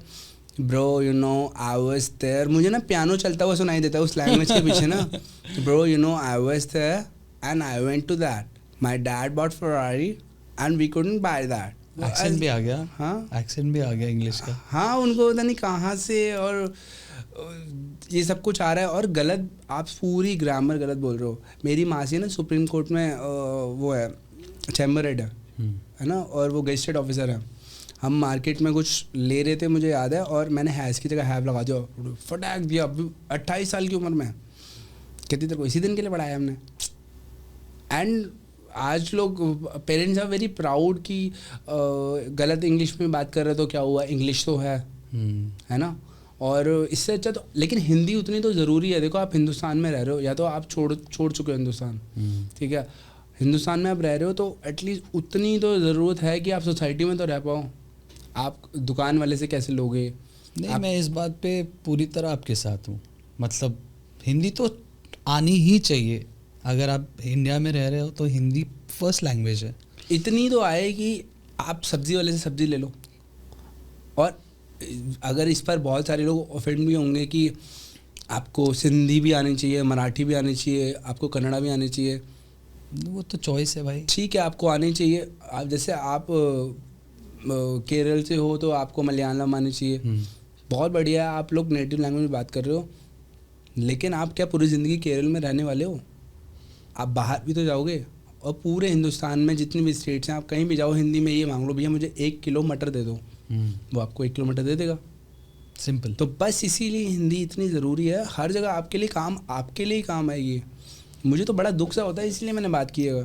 Bro you know I was there, मुझे ना पियानो चलता हुआ सुनाई देता है उस लैंग्वेज के पीछे ना। Bro you know I was there and I went to that, my dad bought Ferrari and we couldn't buy that. Accent भी आ गया। हाँ एक्सेंट भी आ गया इंग्लिश का। हाँ, उनको पता नहीं कहाँ से और ये सब कुछ आ रहा है, और गलत, आप पूरी ग्रामर गलत बोल रहे हो। मेरी मासी ना सुप्रीम कोर्ट में वो है, चैम्बर हेड है ना, और वो गेस्टेड ऑफिसर है। हम मार्केट में कुछ ले रहे थे, मुझे याद है, और मैंने हैज़ की जगह हैव लगा दिया, फटाक दिया। 28 साल की उम्र में कहती तेरे को इसी दिन के लिए पढ़ाया हमने। एंड आज लोग पेरेंट्स आर वेरी प्राउड कि गलत इंग्लिश में बात कर रहे तो क्या हुआ, इंग्लिश तो है ना। और इससे अच्छा तो, लेकिन हिंदी उतनी तो ज़रूरी है। देखो आप हिंदुस्तान में रह रहे हो, या तो आप छोड़ चुके हो हिंदुस्तान, ठीक है, हिंदुस्तान में आप रह रहे हो, तो एटलीस्ट उतनी तो ज़रूरत है कि आप सोसाइटी में तो रह पाओ। आप दुकान वाले से कैसे लोगे? नहीं, मैं इस बात पे पूरी तरह आपके साथ हूँ। मतलब हिंदी तो आनी ही चाहिए। अगर आप इंडिया में रह रहे हो तो हिंदी फर्स्ट लैंग्वेज है। इतनी तो आए कि आप सब्ज़ी वाले से सब्ज़ी ले लो। और अगर इस पर बहुत सारे लोग ऑफेंड भी होंगे कि आपको सिंधी भी आनी चाहिए, मराठी भी आनी चाहिए, आपको कन्नड़ा भी आनी चाहिए, वो तो चॉइस है भाई। ठीक है, आपको आनी चाहिए। आप जैसे आप केरल से हो तो आपको मलयालम आनी चाहिए, बहुत बढ़िया है, आप लोग नेटिव लैंग्वेज में बात कर रहे हो। लेकिन आप क्या पूरी ज़िंदगी केरल में रहने वाले हो? आप बाहर भी तो जाओगे। और पूरे हिंदुस्तान में जितनी भी स्टेट्स हैं, आप कहीं भी जाओ, हिंदी में ये मांग लो, भैया मुझे 1 किलो मटर दे दो, वो आपको 1 किलो मटर दे देगा। सिंपल। तो बस इसीलिए हिंदी इतनी ज़रूरी है। हर जगह आपके लिए काम, आपके लिए ही काम आएगी। मुझे तो बड़ा दुख सा होता है, इसलिए मैंने बात की है।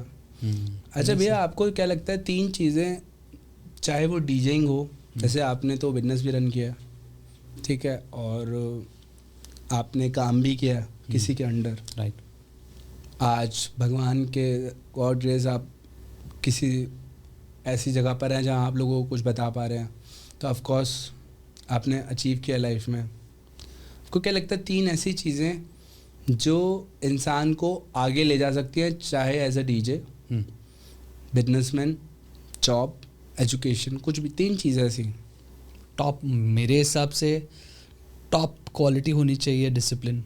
अच्छा भैया, आपको क्या लगता है 3 चीज़ें, चाहे वो डीजेइंग हो, जैसे आपने तो बिजनेस भी रन किया, ठीक है, और आपने काम भी किया किसी के अंडर, राइट। आज भगवान के गॉड ग्रेस आप किसी ऐसी जगह पर हैं जहाँ आप लोगों को कुछ बता पा रहे हैं, तो ऑफ कोर्स आपने अचीव किया लाइफ में। आपको क्या लगता है 3 ऐसी चीज़ें जो इंसान को आगे ले जा सकती हैं, चाहे as a DJ, businessman, job, education, कुछ भी 3 चीज़ें ऐसी? टॉप, मेरे हिसाब से टॉप क्वालिटी होनी चाहिए डिसिप्लिन।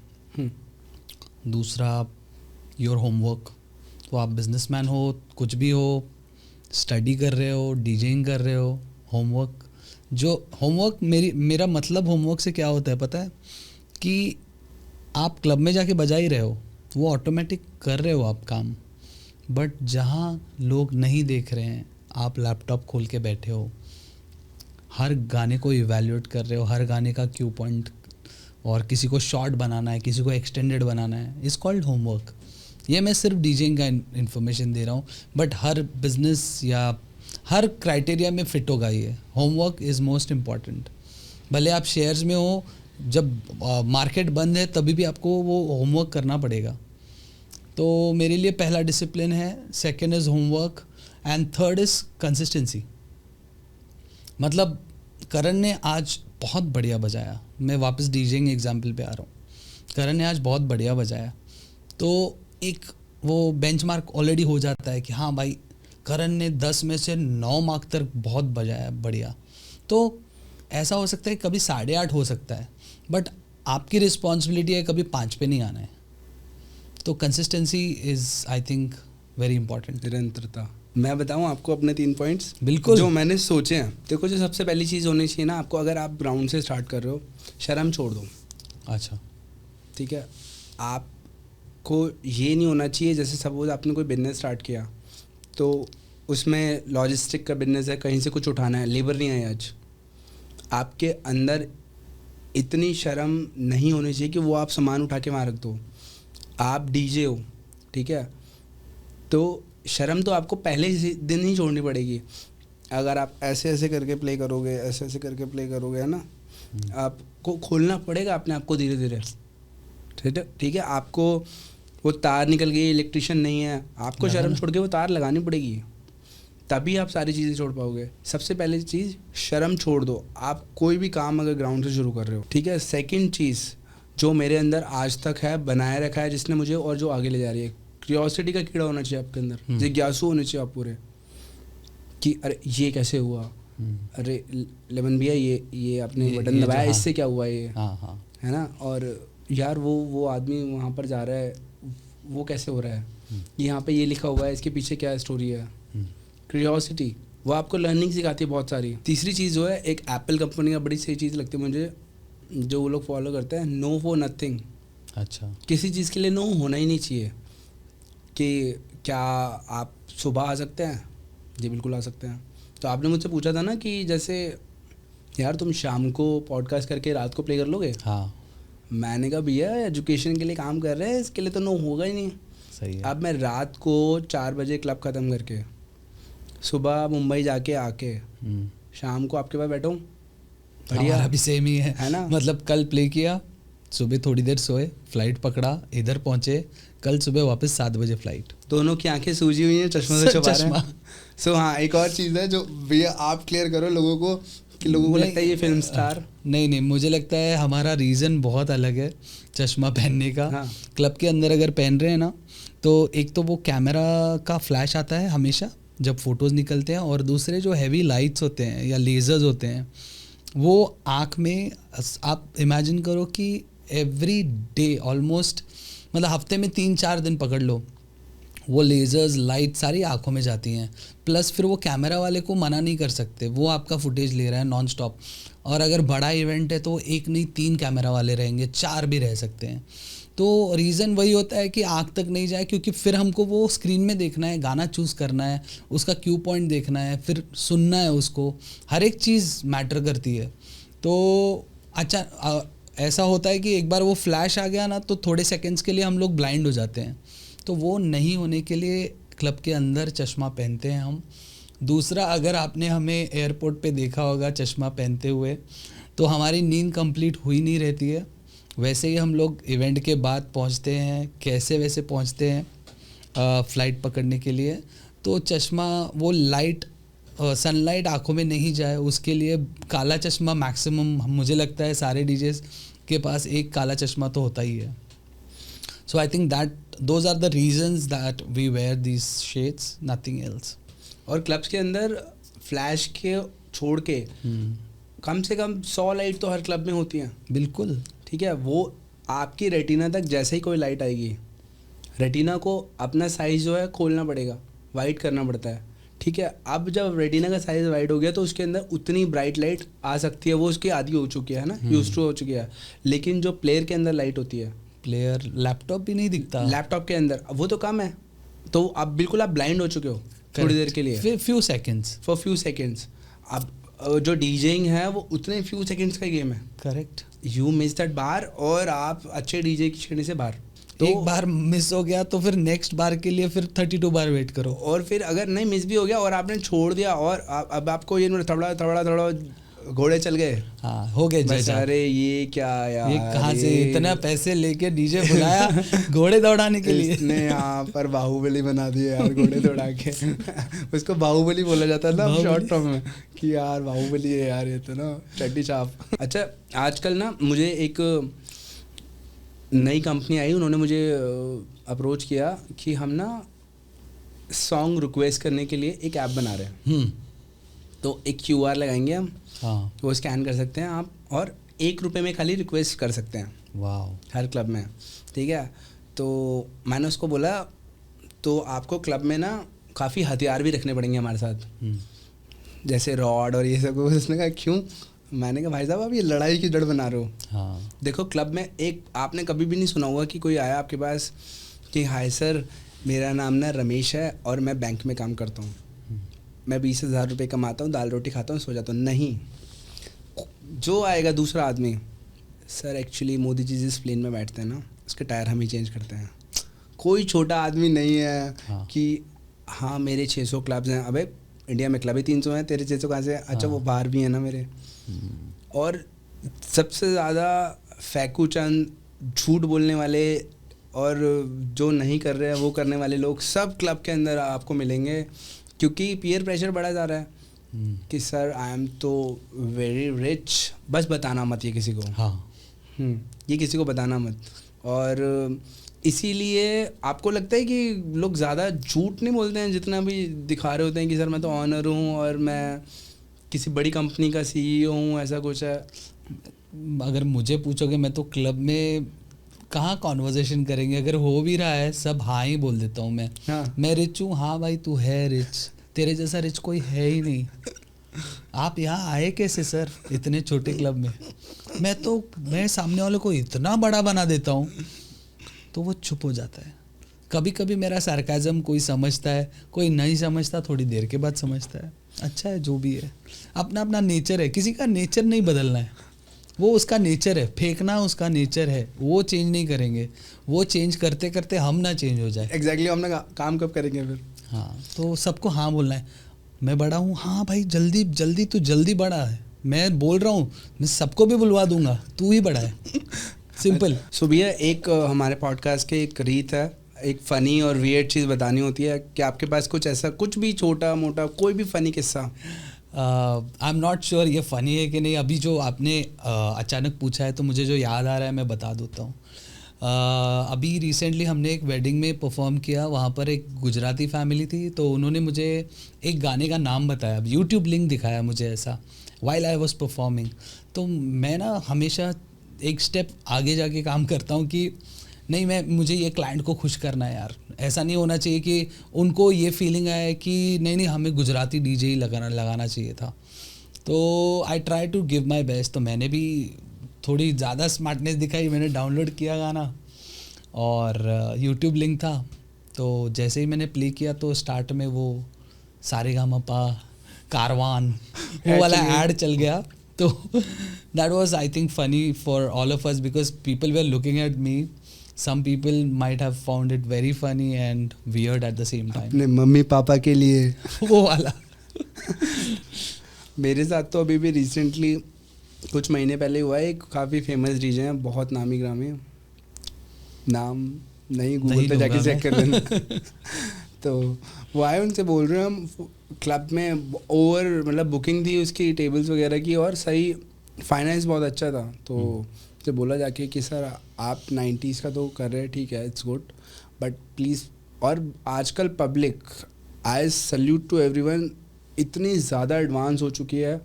दूसरा योर होमवर्क। तो आप बिजनेसमैन हो, कुछ भी हो, स्टडी कर रहे हो, डीजेइंग कर रहे हो, होमवर्क। जो होमवर्क, मेरा मतलब होमवर्क से क्या होता है पता है? कि आप क्लब में जाके बजा ही रहे हो, वो ऑटोमेटिक कर रहे हो आप काम, बट जहाँ लोग नहीं देख रहे हैं, आप लैपटॉप खोल के बैठे हो, हर गाने को इवैल्यूएट कर रहे हो, हर गाने का क्यू पॉइंट, और किसी को शॉर्ट बनाना है, किसी को एक्सटेंडेड बनाना है, इज़ कॉल्ड होमवर्क। ये मैं सिर्फ डीजेइंग का इन्फॉर्मेशन दे रहा हूँ, बट हर बिजनेस या हर क्राइटेरिया में फिट होगा ये। Homework is most important. भले आप शेयर्स में हो, जब मार्केट बंद है तभी भी आपको वो होमवर्क करना पड़ेगा। तो मेरे लिए पहला डिसिप्लिन है, second is homework, and third is consistency. मतलब करण ने आज बहुत बढ़िया बजाया। मैं वापस डीजेइंग एग्जाम्पल पे आ रहा हूँ। करण ने आज बहुत बढ़िया बजाया, तो एक वो बेंचमार्क ऑलरेडी हो जाता है कि हाँ भाई करण ने 10 में से 9 मार्क तक बहुत बजाया बढ़िया। तो ऐसा हो सकता है कभी 8.5 हो सकता है, बट आपकी रिस्पॉन्सिबिलिटी है कभी 5 पे नहीं आना है। तो consistency is I think very important. निरंतरता। मैं बताऊं आपको अपने 3 पॉइंट्स बिल्कुल। जो मैंने सोचे हैं। देखो, जो सबसे पहली चीज़ होनी चाहिए ना आपको, अगर आप ग्राउंड से स्टार्ट कर रहे हो, शर्म छोड़ दो। अच्छा, ठीक है। आपको ये नहीं होना चाहिए, जैसे सपोज आपने कोई बिजनेस स्टार्ट किया तो उसमें लॉजिस्टिक का बिजनेस है, कहीं से कुछ उठाना है, लेबर नहीं है आज, आपके अंदर इतनी शर्म नहीं होनी चाहिए कि वो आप सामान उठा के वहाँ रख दो। आप डीजे हो, ठीक है, तो शर्म तो आपको पहले दिन ही छोड़नी पड़ेगी। अगर आप ऐसे ऐसे करके प्ले करोगे, ऐसे ऐसे करके प्ले करोगे, है ना, आपको खोलना पड़ेगा अपने आप को धीरे धीरे। ठीक है, आपको वो तार निकल गई, इलेक्ट्रिशियन नहीं है, आपको शर्म छोड़ के वो तार लगानी पड़ेगी, तभी आप सारी चीज़ें छोड़ पाओगे। सबसे पहले चीज़ शर्म छोड़ दो। आप कोई भी काम अगर ग्राउंड से शुरू कर रहे हो, ठीक है। सेकंड चीज़ जो मेरे अंदर आज तक है, बनाए रखा है जिसने मुझे, और जो आगे ले जा रही है, क्यूरियोसिटी का कीड़ा होना चाहिए आपके अंदर, जिज्ञासु होने चाहिए आप पूरे, कि अरे ये कैसे हुआ, अरे लेमन भैया ये आपने बटन दबाया, इससे क्या हुआ, ये है ना, और यार वो आदमी वहाँ पर जा रहा है, वो कैसे हो रहा है, यहाँ पे ये लिखा हुआ है, इसके पीछे क्या स्टोरी है। क्यूरियोसिटी वो आपको लर्निंग सिखाती है बहुत सारी। तीसरी चीज़ जो है, एक एप्पल कंपनी का बड़ी सही चीज़ लगती है मुझे, जो वो लोग फॉलो करते हैं, नो फॉर नथिंग। अच्छा, किसी चीज़ के लिए नो होना ही नहीं चाहिए। कि क्या आप सुबह आ सकते हैं? जी बिल्कुल आ सकते हैं। तो आपने मुझसे पूछा था ना कि जैसे यार तुम शाम को पॉडकास्ट करके रात को प्ले कर लोगे? हाँ, मैंने कहा भैया एजुकेशन के लिए काम कर रहे हैं, इसके लिए तो नो होगा ही नहीं। सही है। अब मैं रात को 4 बजे क्लब ख़त्म करके सुबह मुंबई जाके आके शाम को आपके पास बैठा हूँ, हमारा भी सेम ही है ना। मतलब कल प्ले किया, सुबह थोड़ी देर सोए, फ्लाइट पकड़ा, इधर पहुंचे, कल सुबह वापस 7 बजे फ्लाइट। दोनों की आंखें सूजी हुई हैं, चश्मा से छुपा रहे हैं। सो हाँ, एक और चीज़ है जो भैया आप क्लियर करो लोगों को, कि लोगों को लगता है ये फिल्म स्टार। नहीं, मुझे लगता है हमारा रीज़न बहुत अलग है चश्मा पहनने का। हाँ। क्लब के अंदर अगर पहन रहे हैं ना, तो एक तो वो कैमरा का फ्लैश आता है हमेशा जब फोटोज़ निकलते हैं, और दूसरे जो हैवी लाइट्स होते हैं या लेज़र्स होते हैं, वो आँख में, आप इमेजिन करो कि एवरी डे ऑलमोस्ट, मतलब हफ्ते में 3-4 दिन पकड़ लो, वो लेज़र्स लाइट सारी आंखों में जाती हैं। प्लस फिर वो कैमरा वाले को मना नहीं कर सकते, वो आपका फुटेज ले रहा है नॉन स्टॉप। और अगर बड़ा इवेंट है तो एक नहीं 3 कैमरा वाले रहेंगे, 4 भी रह सकते हैं। तो रीज़न वही होता है कि आँख तक नहीं जाए, क्योंकि फिर हमको वो स्क्रीन में देखना है, गाना चूज़ करना है, उसका क्यू पॉइंट देखना है, फिर सुनना है उसको, हर एक चीज़ मैटर करती है। तो अच्छा ऐसा होता है कि एक बार वो फ्लैश आ गया ना, तो थोड़े सेकंड्स के लिए हम लोग ब्लाइंड हो जाते हैं। तो वो नहीं होने के लिए क्लब के अंदर चश्मा पहनते हैं हम। दूसरा, अगर आपने हमें एयरपोर्ट पे देखा होगा चश्मा पहनते हुए, तो हमारी नींद कंप्लीट हुई नहीं रहती है। वैसे ही हम लोग इवेंट के बाद पहुंचते हैं, कैसे वैसे पहुंचते हैं फ़्लाइट पकड़ने के लिए। तो चश्मा, वो लाइट सनलाइट आँखों में नहीं जाए, उसके लिए काला चश्मा मैक्सिमम, मुझे लगता है सारे डीजेस के पास एक काला चश्मा तो होता ही है। So I think that those are the reasons that we wear these shades, nothing else. और क्लब्स के अंदर फ्लैश के छोड़ के कम से कम 100 लाइट तो हर क्लब में होती हैं। बिल्कुल, ठीक है। वो आपकी रेटिना तक जैसे ही कोई लाइट आएगी, रेटिना को अपना साइज़ जो है खोलना पड़ेगा, वाइड करना पड़ता है। ठीक है। अब जब रेटिना का साइज़ वाइड हो गया तो उसके अंदर उतनी ब्राइट लाइट आ सकती है, वो उसकी आदी हो चुकी है ना, यूज टू हो चुकी है। लेकिन जो प्लेयर के अंदर लाइट होती है, प्लेयर लैपटॉप भी नहीं दिखता, लैपटॉप के अंदर वो तो कम है, तो अब बिल्कुल आप ब्लाइंड हो चुके हो थोड़ी देर के लिए, few seconds, for few seconds. अब जो डीजेइंग है वो उतने फ्यू सेकेंड्स का गेम है। करेक्ट। यू मिस दैट बार, और आप अच्छे डीजे की श्रेणी से बाहर। तो एक बार मिस हो गया तो फिर नेक्स्ट बार के लिए फिर 32 बार वेट करो। और फिर अगर नहीं मिस भी हो गया और आपने छोड़ दिया, और अब आपको ये थोड़ा घोड़े चल गए, हाँ हो गए बस जज। अरे ये क्या यार, ये कहाँ से ये इतना पैसे लेके डीजे बुलाया घोड़े दौड़ाने के लिए। इसने यहाँ पर बाहुबली बना दिया यार घोड़े दौड़ा के। उसको बाहुबली बोला जाता है ना शॉर्ट फॉर्म में, कि यार बाहुबली है यार ये तो ना चड्डी छाप। अच्छा आजकल ना मुझे एक नई कंपनी आई, उन्होंने मुझे अप्रोच किया कि हम ना सॉन्ग रिक्वेस्ट करने के लिए एक ऐप बना रहे हैं। तो एक QR लगाएंगे हम, हाँ वो स्कैन कर सकते हैं आप, और 1 रुपये में खाली रिक्वेस्ट कर सकते हैं वाह। हर क्लब में, ठीक है। तो मैंने उसको बोला तो आपको क्लब में ना काफ़ी हथियार भी रखने पड़ेंगे हमारे साथ, जैसे रॉड और ये सब। उसने कहा क्यों? मैंने कहा भाई साहब आप ये लड़ाई की जड़ बना रहे हो। हाँ देखो क्लब में एक आपने कभी भी नहीं सुना होगा कि कोई आया आपके पास कि हाय सर मेरा नाम ना रमेश है और मैं बैंक में काम करता हूँ, मैं 20,000 रुपये कमाता हूँ, दाल रोटी खाता हूँ, सो जाता हूँ। नहीं, जो आएगा दूसरा आदमी, सर एक्चुअली मोदी जी जिस प्लेन में बैठते हैं ना उसके टायर हम ही चेंज करते हैं। कोई छोटा आदमी नहीं है हाँ। कि हाँ मेरे 600 क्लब्स हैं। अबे इंडिया में क्लब ही 300 हैं, तेरे 600 कहाँ से? अच्छा वो बाहर भी है ना मेरे। और सबसे ज़्यादा फैकू चंद, झूठ बोलने वाले और जो नहीं कर रहे हैं वो करने वाले लोग सब क्लब के अंदर आपको मिलेंगे, क्योंकि पीयर प्रेशर बढ़ा जा रहा है कि सर आई एम तो वेरी रिच, बस बताना मत ये किसी को। हाँ ये किसी को बताना मत। और इसीलिए आपको लगता है कि लोग ज़्यादा झूठ नहीं बोलते हैं जितना भी दिखा रहे होते हैं कि सर मैं तो ऑनर हूँ और मैं किसी बड़ी कंपनी का CEO हूँ, ऐसा कुछ है। अगर मुझे पूछोगे मैं तो क्लब में कहाँ कॉन्वर्जेशन करेंगे, अगर हो भी रहा है सब हाँ ही बोल देता हूँ मैं। हाँ। मैं रिच हूँ, हाँ भाई तू है रिच, तेरे जैसा रिच कोई है ही नहीं। आप यहाँ आए कैसे सर इतने छोटे क्लब में? मैं सामने वाले को इतना बड़ा बना देता हूँ तो वो चुप हो जाता है। कभी कभी मेरा सार्काज़म कोई समझता है, कोई नहीं समझता, थोड़ी देर के बाद समझता है। अच्छा है जो भी है, अपना अपना नेचर है, किसी का नेचर नहीं बदलना है, वो उसका नेचर है, फेंकना उसका नेचर है, वो चेंज नहीं करेंगे। वो चेंज करते करते हम ना चेंज हो जाए। एग्जैक्टली हमने काम कब करेंगे फिर? हाँ तो सबको हाँ बोलना है। मैं बड़ा हूँ, हाँ भाई जल्दी जल्दी, तू जल्दी बड़ा है, मैं बोल रहा हूँ, मैं सबको भी बुलवा दूंगा, तू ही बड़ा है। सिंपल। सो भैया एक हमारे पॉडकास्ट के एक रीत है, एक फ़नी और वियर्ड चीज़ बतानी होती है कि आपके पास कुछ ऐसा, कुछ भी छोटा मोटा कोई भी फ़नी किस्सा। आई एम नॉट श्योर ये फ़नी है कि नहीं। अभी जो आपने अचानक पूछा है तो मुझे जो याद आ रहा है मैं बता देता हूँ। अभी रिसेंटली हमने एक वेडिंग में परफॉर्म किया, वहाँ पर एक गुजराती फैमिली थी, तो उन्होंने मुझे एक गाने का नाम बताया, यूट्यूब लिंक दिखाया मुझे ऐसा, वाइल आई वॉज परफॉर्मिंग। तो मैं ना हमेशा एक स्टेप आगे जाके काम करता हूँ कि नहीं, मुझे ये क्लाइंट को खुश करना है यार। ऐसा नहीं होना चाहिए कि उनको ये फीलिंग आए कि नहीं हमें गुजराती डीजे ही लगाना चाहिए था। तो I try to give my best. तो मैंने भी थोड़ी ज़्यादा स्मार्टनेस दिखाई, मैंने डाउनलोड किया गाना और यूट्यूब लिंक था, तो जैसे ही मैंने प्ले किया तो स्टार्ट में वो सारेगामापा कारवान वो वाला ऐड चल गया। तो that was I think funny for all of us because people were looking at me. Some people might have found it very funny and weird at the same time. अपने मम्मी पापा के लिए वो वाला। मेरे साथ तो अभी भी रिसेंटली कुछ महीने पहले हुआ है, एक काफ़ी फेमस डीजे हैं, बहुत नामी ग्रामी, नाम नहीं गूगल पे जाके चेक कर लेना। तो वो आए, उनसे बोल रहे हैं हम क्लब में ओवर मतलब बुकिंग थी उसकी टेबल्स वगैरह की और सही फाइनेंस बहुत अच्छा था। तो से बोला जाके कि सर आप 90s का तो कर रहे हैं, ठीक है, इट्स गुड, बट प्लीज़। और आजकल public, I salute to everyone, इतनी ज़्यादा एडवांस हो चुकी है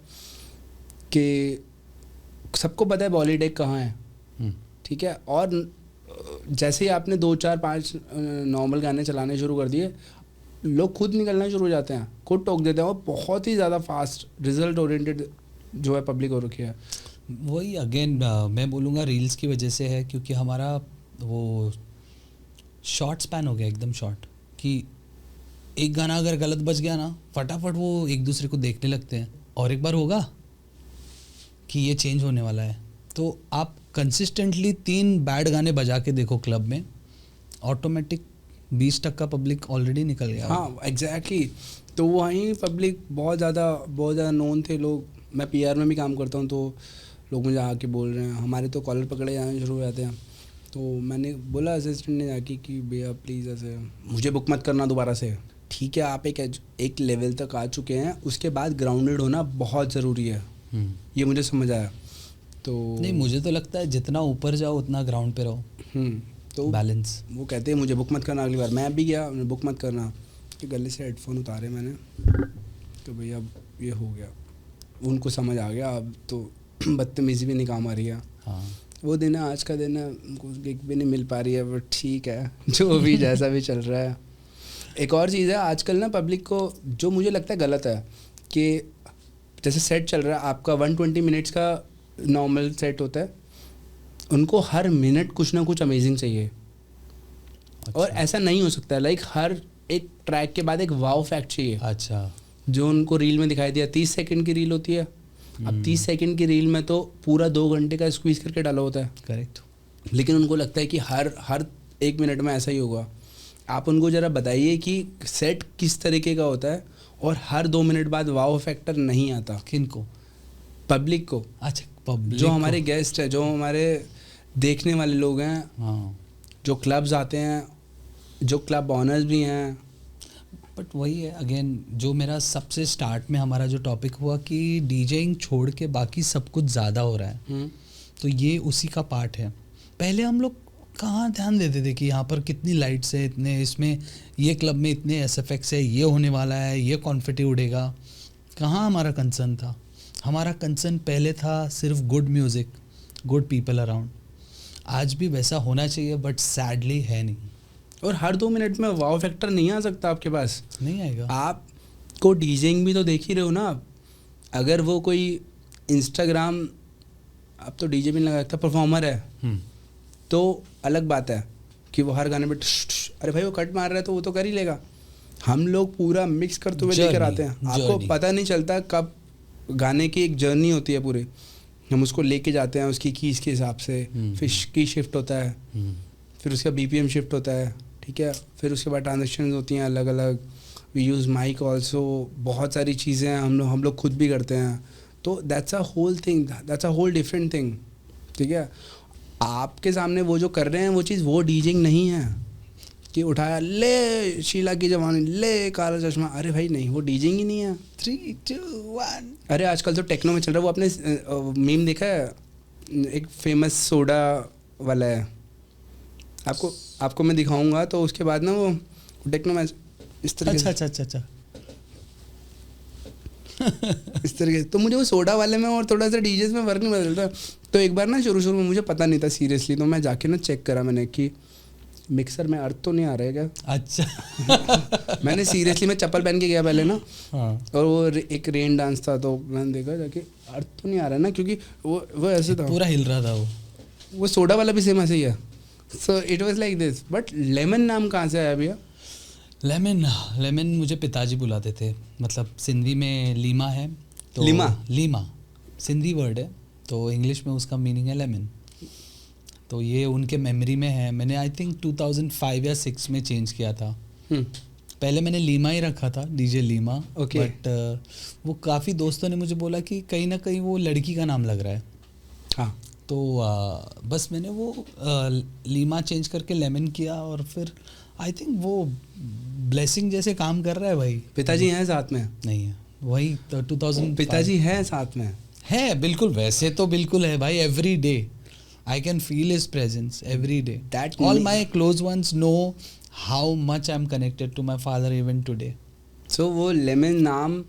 कि सबको पता है बॉलीडेक कहाँ है, ठीक है। और जैसे ही आपने 2 4 5 नॉर्मल गाने चलाने शुरू कर दिए, लोग खुद निकलना शुरू हो जाते हैं, खुद टोक देते हैं, और बहुत ही ज़्यादा फास्ट रिजल्ट ओरिएंटेड जो है पब्लिक हो रखी है। वही अगेन मैं बोलूँगा रील्स की वजह से है, क्योंकि हमारा वो शॉर्ट स्पैन हो गया, एकदम शॉर्ट, कि एक गाना अगर गलत बज गया ना, फटाफट वो एक दूसरे को देखने लगते हैं और एक बार होगा कि ये चेंज होने वाला है। तो आप कंसिस्टेंटली 3 बैड गाने बजा के देखो क्लब में, ऑटोमेटिक 20% पब्लिक ऑलरेडी निकल गया। हाँ एग्जैक्टली। तो वहीं पब्लिक बहुत ज़्यादा नोन थे लोग, मैं PR में भी काम करता हूँ, तो लोग मुझे आके बोल रहे हैं, हमारे तो कॉलर पकड़े जाने शुरू हो जाते हैं। तो मैंने बोला असिस्टेंट ने जाके कि भैया प्लीज़ ऐसे मुझे बुक मत करना दोबारा से। ठीक है, आप एक लेवल तक आ चुके हैं, उसके बाद ग्राउंडेड होना बहुत ज़रूरी है, ये मुझे समझ आया। तो नहीं, मुझे तो लगता है जितना ऊपर जाओ उतना ग्राउंड पे रहो। तो बैलेंस। वो कहते हैं मुझे बुक मत करना अगली बार। मैं भी गया, बुक मत करना, कि गले से हेडफोन उतारे मैंने, तो भैया अब ये हो गया, उनको समझ आ गया, अब तो बदतमीज़ी भी नहीं काम आ रही है। हाँ, वो दिन है, आज का दिन है, उनको गिग भी नहीं मिल पा रही है, बट ठीक है, जो भी जैसा भी चल रहा है। एक और चीज़ है आजकल ना, पब्लिक को जो मुझे लगता है गलत है, कि जैसे सेट चल रहा है आपका 120 मिनट्स का नॉर्मल सेट होता है, उनको हर मिनट कुछ ना कुछ अमेजिंग चाहिए। अच्छा। और ऐसा नहीं हो सकता, लाइक हर एक ट्रैक के बाद एक वाव फैक्ट चाहिए। अच्छा, जो उनको रील में दिखाई दिया, 30 सेकंड की रील होती है, अब 30 सेकंड की रील में तो पूरा 2 घंटे का स्क्वीज करके डाला होता है, करेक्ट। लेकिन उनको लगता है कि हर 1 मिनट में ऐसा ही होगा। आप उनको ज़रा बताइए कि सेट किस तरीके का होता है, और हर 2 मिनट बाद वाव फैक्टर नहीं आता। किनको? पब्लिक को। अच्छा, पब्लिक जो हमारे गेस्ट है, जो हमारे देखने वाले लोग हैं, हाँ, जो क्लब्स आते हैं, जो क्लब ऑनर्स भी हैं। बट वही है अगेन, जो मेरा सबसे स्टार्ट में हमारा जो टॉपिक हुआ कि डीजेइंग छोड़ के बाकी सब कुछ ज़्यादा हो रहा है, तो ये उसी का पार्ट है। पहले हम लोग कहाँ ध्यान देते थे कि यहाँ पर कितनी लाइट्स है, इतने इसमें, ये क्लब में इतने SFX है, ये होने वाला है, ये कॉन्फिटी उड़ेगा। कहाँ हमारा कंसर्न था? हमारा कंसर्न पहले था सिर्फ good music, good people around. आज भी वैसा होना चाहिए, बट सैडली है नहीं। और हर 2 मिनट में वाव फैक्टर नहीं आ सकता आपके पास, नहीं आएगा। आपको डीजेइंग भी तो देख ही रहे हो ना आप। अगर वो कोई इंस्टाग्राम, अब तो डीजे भी नहीं लगा सकता, परफॉर्मर है, तो अलग बात है कि वो हर गाने पे अरे भाई वो कट मार रहा है तो वो तो कर ही लेगा। हम लोग पूरा मिक्स करते हुए लेकर आते हैं, आपको पता नहीं चलता कब गाने की एक जर्नी होती है पूरी, हम उसको लेके जाते हैं उसकी कीज़ के हिसाब से, फिर की शिफ्ट होता है, फिर उसका BPM शिफ्ट होता है, ठीक है, फिर उसके बाद ट्रांजेक्शन होती हैं अलग अलग, वी यूज़ माइक ऑल्सो, बहुत सारी चीज़ें हम लोग खुद भी करते हैं। तो that's a whole thing, that's a whole different thing, ठीक है। आपके सामने वो जो कर रहे हैं वो चीज़, वो डीजिंग नहीं है कि उठाया ले शीला की जवानी, ले काला चश्मा, अरे भाई नहीं, वो डीजिंग ही नहीं है। 3, 2, 1। अरे आजकल तो टेक्नो में चल रहा है, वो आपने मीम देखा है, एक फेमस सोडा वाला है, आपको मैं दिखाऊंगा, तो उसके बाद ना वो टेक्नो में इस तरीके से, अच्छा इस तरीके से। तो मुझे वो सोडा वाले में और थोड़ा सा डीजेस में फ़र्क नहीं बदलता। तो एक बार ना शुरू में मुझे पता नहीं था सीरियसली, तो मैं जाके ना चेक करा मैंने कि मिक्सर में अर्थ तो नहीं आ रहा है क्या। अच्छा मैंने सीरियसली, मैं चप्पल पहन के गया पहले ना, हाँ। और वो एक रेन डांस था, तो मैंने देखा जाके अर्थ तो नहीं आ रहा है ना, क्योंकि वो ऐसे था, पूरा हिल रहा था वो सोडा वाला भी सेम ऐसे ही है। So it was like this. But lemon नाम कहाँ से आया भैया? लेमन मुझे पिताजी बुलाते थे, मतलब सिंधी में लीमा है, तो लीमा सिंधी वर्ड है, तो इंग्लिश में उसका मीनिंग है लेमन। तो ये उनके मेमोरी में है। मैंने आई थिंक 2005 या 6 में चेंज किया था। पहले मैंने लीमा ही रखा था, डीजे लीमा। बट वो काफ़ी दोस्तों ने मुझे बोला कि कहीं ना कहीं वो लड़की का नाम लग रहा है। हाँ, तो बस मैंने वो लीमा चेंज करके लेमन किया, और फिर आई थिंक वो ब्लेसिंग जैसे काम कर रहा है भाई। पिताजी हैं साथ में? नहीं है, वही तो 2000 पिताजी हैं साथ में? है, बिल्कुल, वैसे तो बिल्कुल है भाई। Every day I can feel his presence every day. All my close ones know how much I am connected to my father even today. So वो लेमन नाम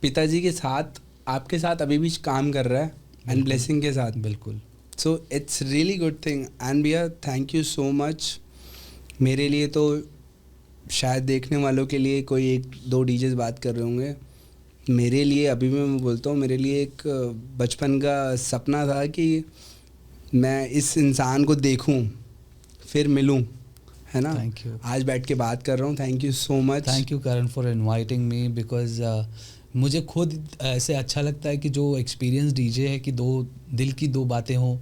पिताजी के साथ, आपके साथ अभी भी काम कर रहा है, एंड ब्लेसिंग के साथ। बिल्कुल। So it's really good thing. And भैया थैंक यू सो मच। मेरे लिए तो शायद देखने वालों के लिए कोई 1-2 डीजेस बात कर रहे होंगे, मेरे लिए अभी मैं बोलता हूँ, मेरे लिए एक बचपन का सपना था कि मैं इस इंसान को देखूं, फिर मिलूं, है ना। Thank you. आज बैठ के बात कर रहा हूँ। Thank you so much. Thank you Karan for inviting me, because मुझे खुद ऐसे अच्छा लगता है कि जो एक्सपीरियंस डीजे है कि दिल की दो बातें हों,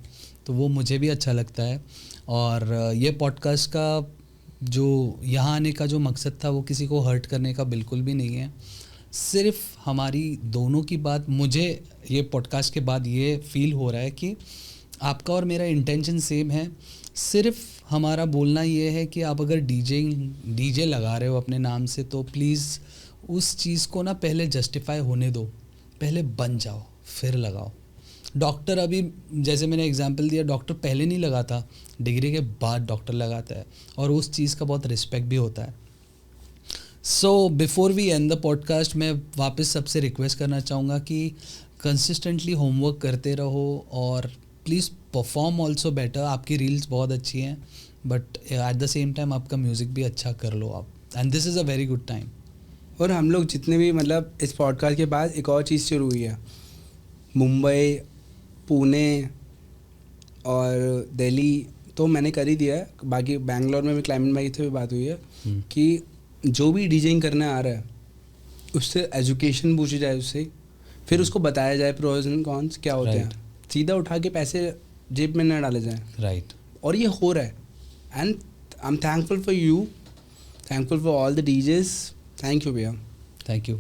तो वो मुझे भी अच्छा लगता है। और ये पॉडकास्ट का जो यहाँ आने का जो मकसद था वो किसी को हर्ट करने का बिल्कुल भी नहीं है। सिर्फ हमारी दोनों की बात, मुझे ये पॉडकास्ट के बाद ये फील हो रहा है कि आपका और मेरा इंटेंशन सेम है। सिर्फ हमारा बोलना ये है कि आप अगर डीजे लगा रहे हो अपने नाम से तो प्लीज़ उस चीज़ को ना पहले जस्टिफाई होने दो, पहले बन जाओ फिर लगाओ। डॉक्टर, अभी जैसे मैंने एग्जांपल दिया, डॉक्टर पहले नहीं लगाता, डिग्री के बाद डॉक्टर लगाता है और उस चीज़ का बहुत रिस्पेक्ट भी होता है। So before we end the podcast, मैं वापस सबसे रिक्वेस्ट करना चाहूँगा कि कंसिस्टेंटली होमवर्क करते रहो और प्लीज़ परफॉर्म ऑल्सो बेटर। आपकी रील्स बहुत अच्छी हैं but at the same time आपका म्यूज़िक भी अच्छा कर लो आप, and this is a very good time. और हम लोग जितने भी मतलब इस पॉडकास्ट के बाद एक और चीज़ शुरू हुई है, मुंबई, पुणे और दिल्ली तो मैंने कर ही दिया है, बाकी बैंगलोर में भी क्लाइमेट भाई से भी बात हुई है कि जो भी डीजेइंग करने आ रहा है उससे एजुकेशन पूछी जाए, उससे फिर उसको बताया जाए प्रोज एंड कॉन्स क्या होते हैं, सीधा उठा के पैसे जेब में न डाले जाएं। राइट। और ये हो रहा है and I am thankful for you, thankful for all the DJs. Thank you भैया। Thank you.